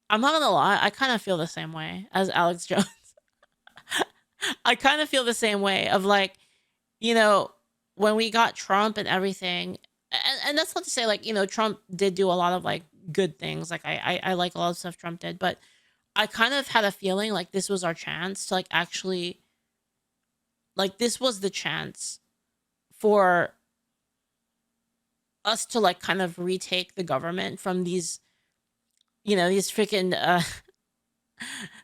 I'm not gonna lie, I kind of feel the same way as Alex Jones. I kind of feel the same way of like, when we got Trump and everything, and that's not to say like, Trump did do a lot of like good things. Like I like a lot of stuff Trump did, but I kind of had a feeling like this was our chance to like actually, like this was the chance for us to like kind of retake the government from these, these freaking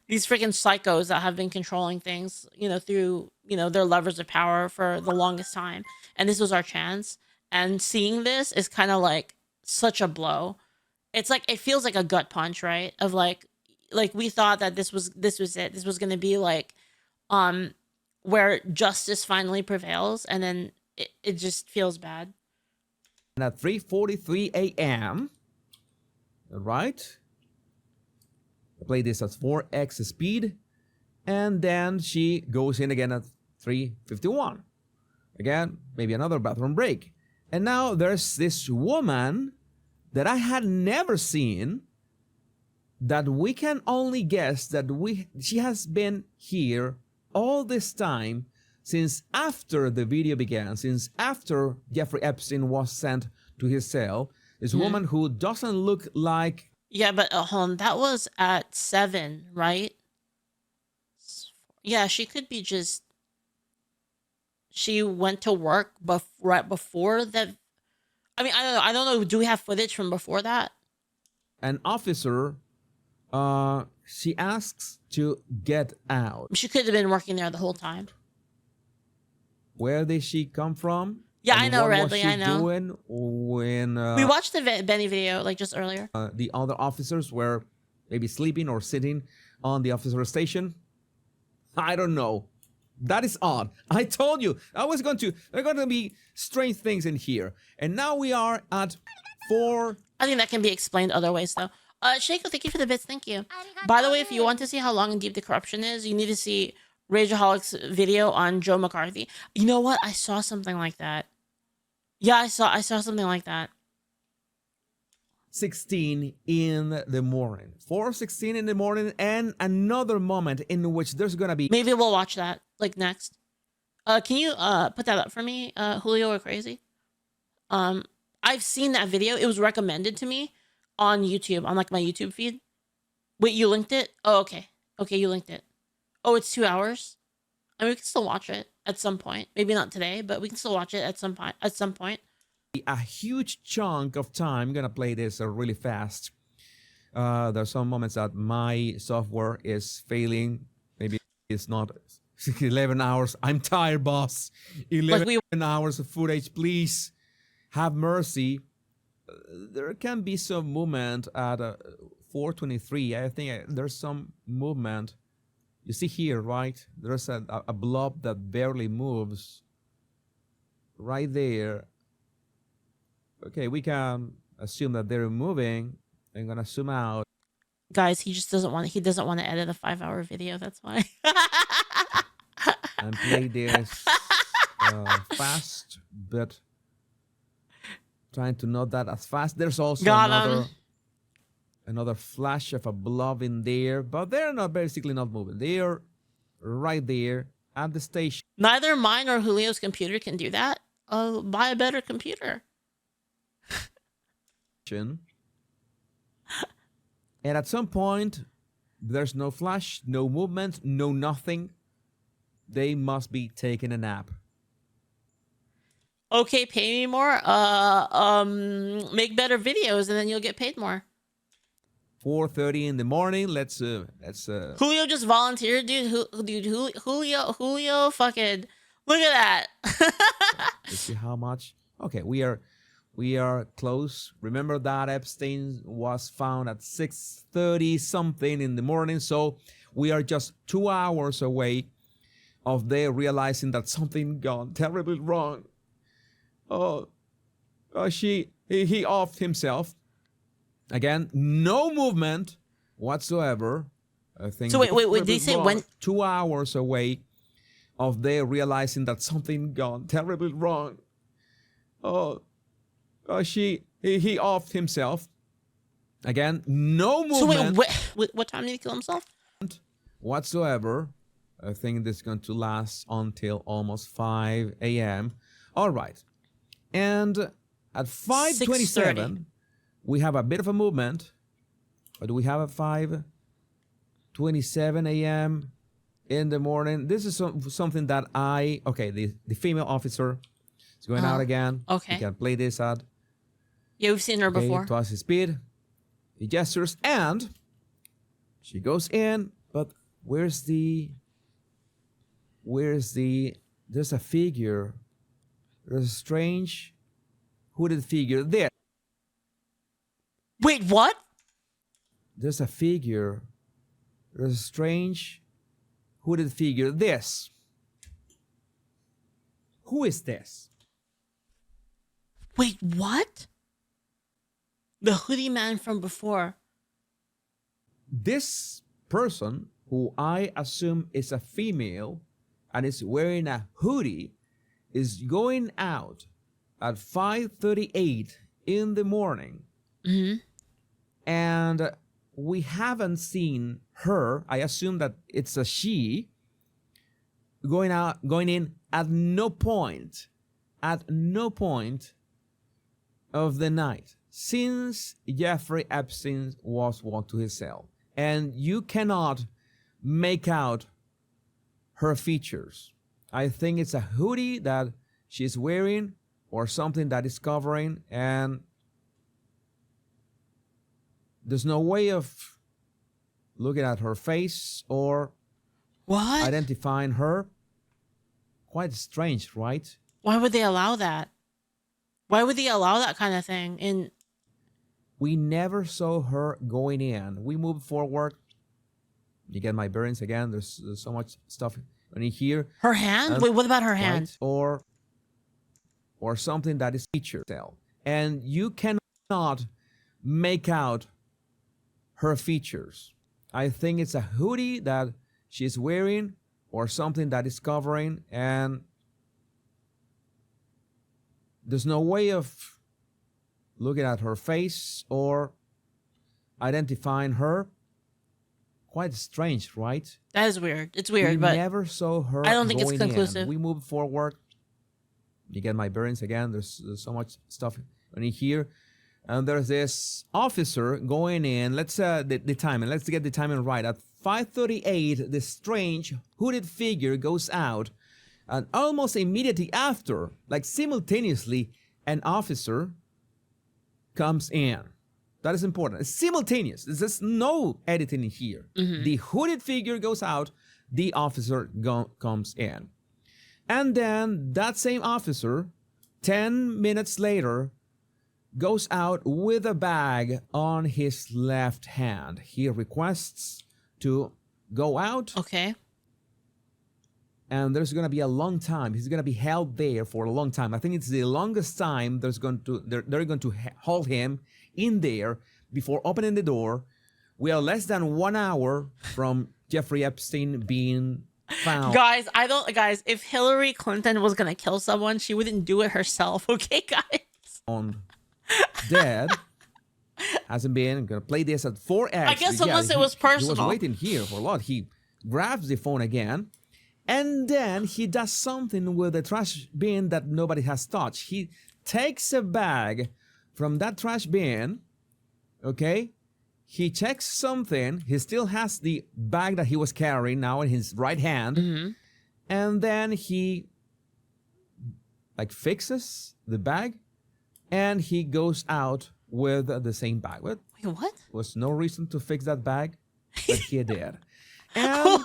psychos that have been controlling things, through, their levers of power for the longest time. And this was our chance. And seeing this is kind of like such a blow. It's like, it feels like a gut punch, right? Of like we thought that this was it. This was going to be like, where justice finally prevails. And then it just feels bad. And at 3:43 a.m., right? I play this at 4x speed. And then she goes in again at 3:51. Again, maybe another bathroom break. And now there's this woman that I had never seen, that we can only guess that she has been here all this time, since after the video began, since after Jeffrey Epstein was sent to his cell. This woman who doesn't look like... Yeah, but hold on, that was at 7, right? Yeah, she could be just... She went to work right before that. I mean, I don't know. Do we have footage from before that? An officer, she asks to get out. She could have been working there the whole time. Where did she come from? Yeah, And I know, what was Redley, she I know. doing when We watched the Benny video like just earlier. the other officers were maybe sleeping or sitting on the officer station? I don't know. That is odd. I told you there are going to be strange things in here. And now we are at 4. I think that can be explained other ways though. Shaco, thank you for the bits. Thank you. By the way, if you want to see how long and deep the corruption is, you need to see Rageaholic's video on Joe McCarthy. You know what? I saw something like that. Yeah, I saw something like that. 16 in the morning. 4:16 in the morning, and another moment in which there's gonna be... Maybe we'll watch that like next. Can you put that up for me, Julio or Crazy? I've seen that video. It was recommended to me on YouTube, on like my YouTube feed. Wait, you linked it? Oh, okay. Okay, you linked it. Oh, it's 2 hours. I mean, we can still watch it at some point. Maybe not today, but we can still watch it at some point. A huge chunk of time. I'm gonna play this really fast. There's some moments that my software is failing. Maybe it's not 11 hours. I'm tired, boss. 11 hours of footage, please have mercy. There can be some movement at 4:23. I think there's some movement. You see here, right? There's a blob that barely moves right there. Okay, we can assume that they're moving. I'm gonna zoom out. Guys, he doesn't want to edit a 5-hour video. That's why. And play this fast, but trying to not that as fast. There's also another flash of a blob in there, but they're basically not moving. They're right there at the station. Neither mine or Julio's computer can do that. Buy a better computer. And at some point, there's no flash, no movement, no nothing. They must be taking a nap. Okay, pay me more. Make better videos, and then you'll get paid more. 4:30 in the morning. Let's Julio just volunteered, dude. Julio, fucking look at that. let's see how much. Okay, we are close. Remember that Epstein was found at 6:30 something in the morning, so we are just 2 hours away of they realizing that something gone terribly wrong. He offed himself. Again, no movement whatsoever. I think. So wait. Did he say when? 2 hours away of they realizing that something gone terribly wrong. He offed himself. Again, no movement. So wait, what time did he kill himself? Whatsoever. I think this is going to last until almost 5 a.m. All right. And at 5:27, we have a bit of a movement. But we have a 5:27 a.m. in the morning. This is something that the female officer is going out again. Okay. You can play this at. Yeah, we've seen her before. Twice the speed. He gestures and she goes in, but there's a figure. There's a strange hooded figure there. Wait, what? There's a figure. There's a strange hooded figure. Who is this? Wait, what? The hoodie man from before. This person, who I assume is a female and is wearing a hoodie, is going out at 5:38 in the morning. Mm-hmm. And we haven't seen her. I assume that it's a she going in at no point of the night since Jeffrey Epstein was walked to his cell. And you cannot make out her features. I think it's a hoodie that she's wearing or something that is covering, and there's no way of looking at her face or What? identifying her. Quite strange, right? Why would they allow that? Why would they allow that kind of thing? And We never saw her going in. We move forward. You get my bearings again. There's so much stuff in here. her hand? Wait, what about her hand? Right? Or something that is featured cell. And you cannot make out her features. I think it's a hoodie that she's wearing or something that is covering, and there's no way of looking at her face or identifying her. Quite strange, right? That is weird. It's weird, We but never saw her. I don't think it's going in. conclusive. We move forward. You get my bearings again. There's so much stuff in here. And there's this officer going in. Let's the timing. Let's get the timing right. At 5:38, the strange hooded figure goes out, and almost immediately after, like simultaneously, an officer comes in. That is important. It's simultaneous. There's no editing in here. The hooded figure goes out, the officer comes in. And then that same officer, 10 minutes later, goes out with a bag on his left hand. He requests to go out, okay. and there's going to be a long time. He's going to be held there for a long time. I think it's the longest time they're going to hold him in there before opening the door. We are less than 1 hour from Jeffrey Epstein being found. Guys, if Hillary Clinton was gonna kill someone, she wouldn't do it herself, okay, guys? On dead. Hasn't been gonna play this at 4x. I guess unless it was He personal. was waiting here for a lot. He grabs the phone again, and then he does something with the trash bin that nobody has touched. He takes a bag from that trash bin, okay? He checks something. He still has the bag that he was carrying now in his right hand. And then he fixes the bag, and he goes out with the same bag. Well, Wait, what? was no reason to fix that bag, but he did. And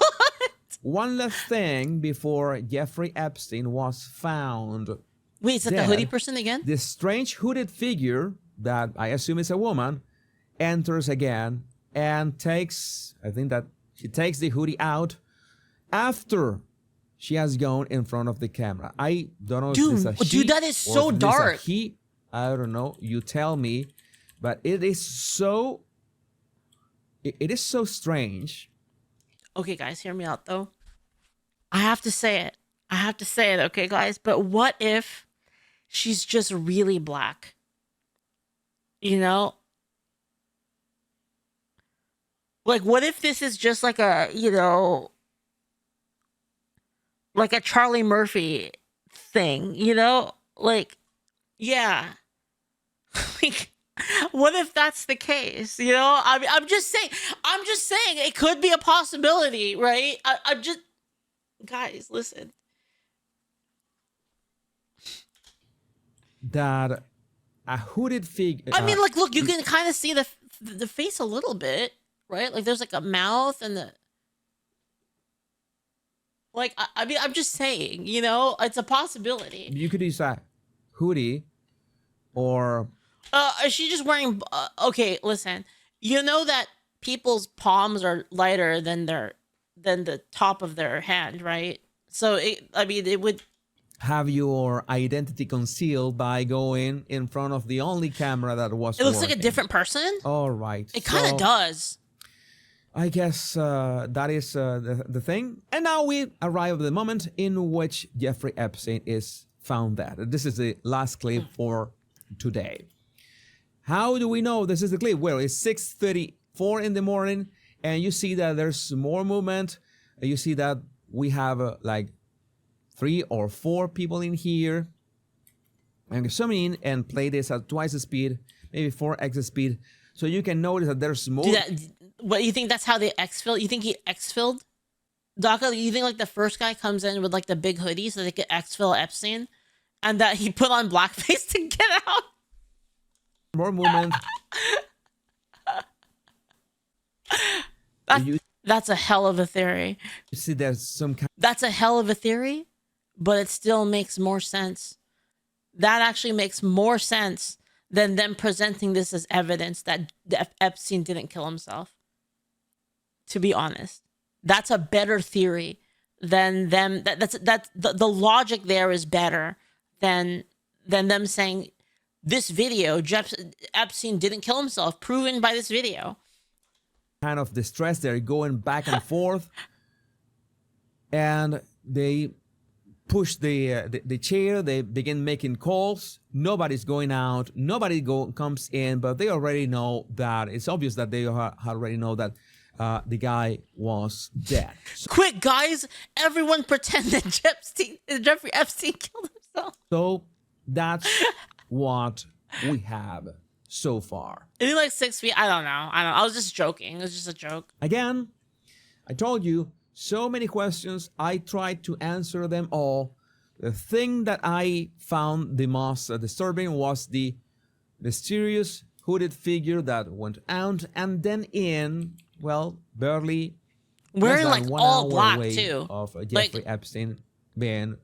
one last thing before Jeffrey Epstein was found. Wait, is that the dead, hoodie person again? This strange hooded figure that I assume is a woman enters again and takes, I think that she takes the hoodie out after she has gone in front of the camera. I don't know if this is a she Dude, that is or so if this is a dark. he. I don't know. You tell me. But it is so strange. Okay, guys, hear me out though. I have to say it, okay, guys? But what if she's just really black? You know? Like, what if this is just like a, like a Charlie Murphy thing, Like, yeah. Like, what if that's the case? I'm just saying it could be a possibility, right? I'm just, guys, listen. That a hooded figure. I mean, like, look, you can kind of see the face a little bit, right? Like, there's like a mouth and the. Like, I mean, I'm just saying, it's a possibility. You could use a hoodie, or Is she just wearing? Okay, listen. You know that people's palms are lighter than the top of their hand, right? So it would. have your identity concealed by going in front of the only camera that was It looks like a working. different person. All right. It kind of does. I guess that is the thing. And now we arrive at the moment in which Jeffrey Epstein is found dead. This is the last clip for today. How do we know this is the clip? Well, it's 6:34 in the morning, and you see that there's more movement. You see that we have like 3 or 4 people in here. I'm zoom in and play this at twice the speed, maybe 4x the speed, so you can notice that there's more. What you think that's how they exfilled? You think he exfilled? Daka, you think like the first guy comes in with like the big hoodie so they could exfil Epstein, and that he put on blackface to get out? More movement. That's a hell of a theory. You see there's some kind. That's a hell of a theory, but it still makes more sense. That actually makes more sense than them presenting this as evidence that Epstein didn't kill himself. To be honest, that's a better theory than them. That's the logic there is better than them saying this video, Epstein didn't kill himself, proven by this video. Kind of distress. They're going back and forth, and they push the chair. They begin making calls. Nobody's going out. Nobody comes in, but they already know that it's obvious that they already know that the guy was dead. Quick, guys! Everyone pretend that Jeffrey Epstein killed himself. So that's what we have so far. Is he like 6 feet? I don't know. I was just joking. It was just a joke. Again, I told you, so many questions. I tried to answer them all. The thing that I found the most disturbing was the mysterious hooded figure that went out and then in, well, barely wearing less than like 1 all hour black away too. of Jeffrey Epstein being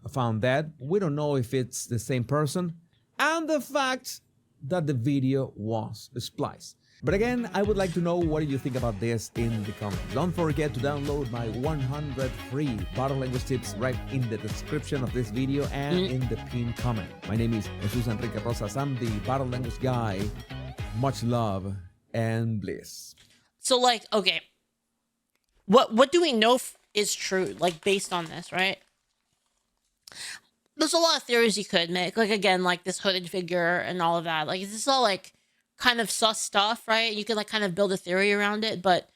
found dead. We don't know if it's the same person, and the fact that the video was spliced. But again, I would like to know what you think about this in the comments. Don't forget to download my 100 free bottle language tips right in the description of this video and in the pinned comment. My name is Jesus Enrique Rosas. I'm the bottle language guy. Much love and bliss. So like, okay, what do we know is true? Like based on this, right? There's a lot of theories you could make. Like again, like this hooded figure and all of that. Like this is all like kind of sus stuff, right? You could like kind of build a theory around it, but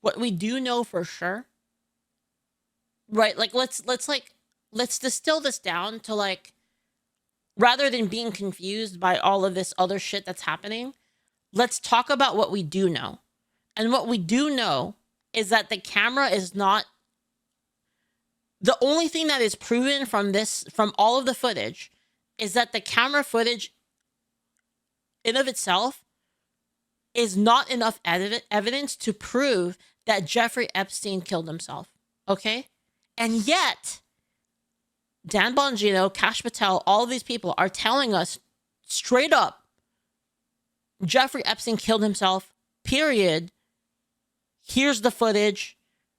what we do know for sure, right? Like let's distill this down to like, rather than being confused by all of this other shit that's happening, let's talk about what we do know. And what we do know is that the camera is not the only thing that is proven from all of the footage is that the camera footage in of itself is not enough evidence to prove that Jeffrey Epstein killed himself. Okay? And yet, Dan Bongino, Kash Patel, all of these people are telling us straight up, Jeffrey Epstein killed himself, period. Here's the footage.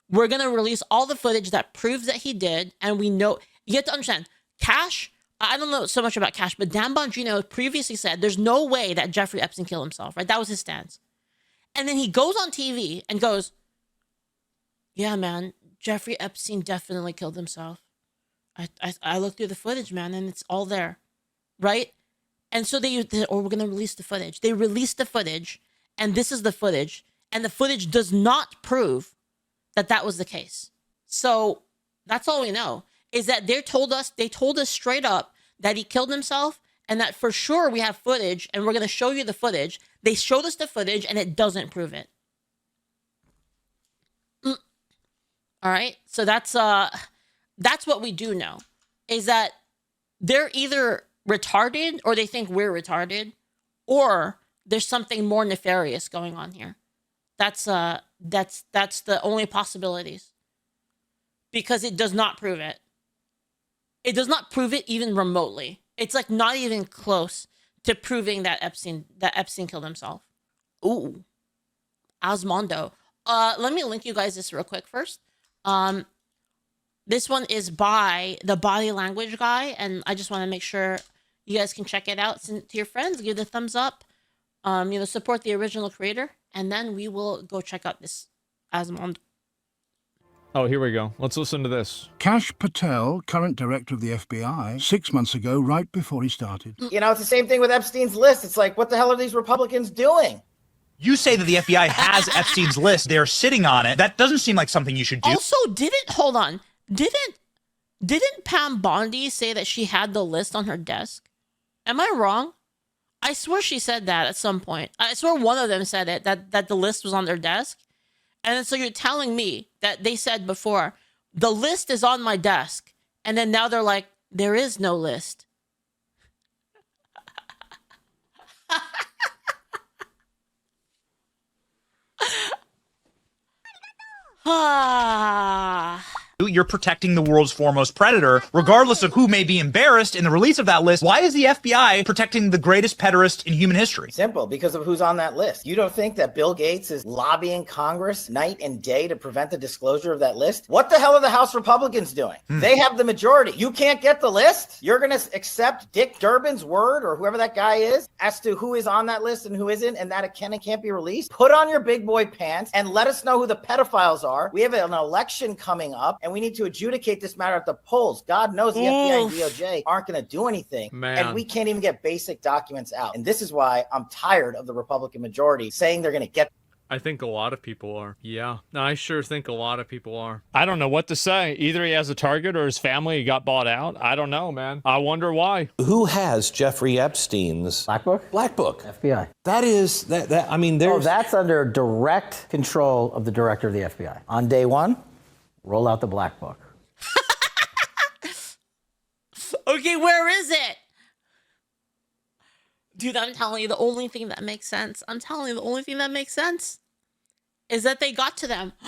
We're going to release all the footage that proves that he did. And we know, you have to understand, Kash, I don't know so much about Kash, but Dan Bongino previously said there's no way that Jeffrey Epstein killed himself, right? That was his stance. And then he goes on TV and goes, yeah, man, Jeffrey Epstein definitely killed himself. I looked through the footage, man, and it's all there, right? And so we're going to release the footage. They released the footage, and this is the footage, and the footage does not prove that that was the case. So that's all we know, is that they told us straight up that he killed himself, and that for sure we have footage, and we're going to show you the footage. They showed us the footage, and it doesn't prove it. All right, so that's what we do know, is that they're either retarded or they think we're retarded, or there's something more nefarious going on here. That's the only possibilities, because it does not prove it. It does not prove it even remotely. It's like not even close to proving that Epstein killed himself. Ooh, Osmondo. Let me link you guys this real quick first. This one is by the body language guy, and I just want to make sure you guys can check it out. Send it to your friends, give it a thumbs up, support the original creator, and then we will go check out this Asmond. Oh, here we go. Let's listen to this. Kash Patel, current director of the FBI, 6 months ago, right before he started. You know, it's the same thing with Epstein's list. It's like, what the hell are these Republicans doing? You say that the FBI has Epstein's list. They're sitting on it. That doesn't seem like something you should do. Also, didn't Pam Bondi say that she had the list on her desk? Am I wrong? I swear she said that at some point. I swear one of them said it, that the list was on their desk. And so you're telling me that they said before, the list is on my desk. And then now they're like, there is no list. You're protecting the world's foremost predator, regardless of who may be embarrassed in the release of that list. Why is the FBI protecting the greatest pederast in human history? Simple, because of who's on that list. You don't think that Bill Gates is lobbying Congress night and day to prevent the disclosure of that list? What the hell are the House Republicans doing? They have the majority. You can't get the list? You're going to accept Dick Durbin's word, or whoever that guy is, as to who is on that list and who isn't, and that it can and can't be released? Put on your big boy pants and let us know who the pedophiles are. We have an election coming up, and we need to adjudicate this matter at the polls. God knows the FBI and DOJ aren't going to do anything. Man. And we can't even get basic documents out. And this is why I'm tired of the Republican majority saying they're going to get. I think a lot of people are. Yeah, I sure think a lot of people are. I don't know what to say. Either he has a target or his family got bought out. I don't know, man. I wonder why. Who has Jeffrey Epstein's Black Book? Black Book? FBI. That is that. I mean, there's. Oh, that's under direct control of the director of the FBI. On day one, roll out the Black Book. Okay, where is it? Dude, I'm telling you, the only thing that makes sense is that they got to them.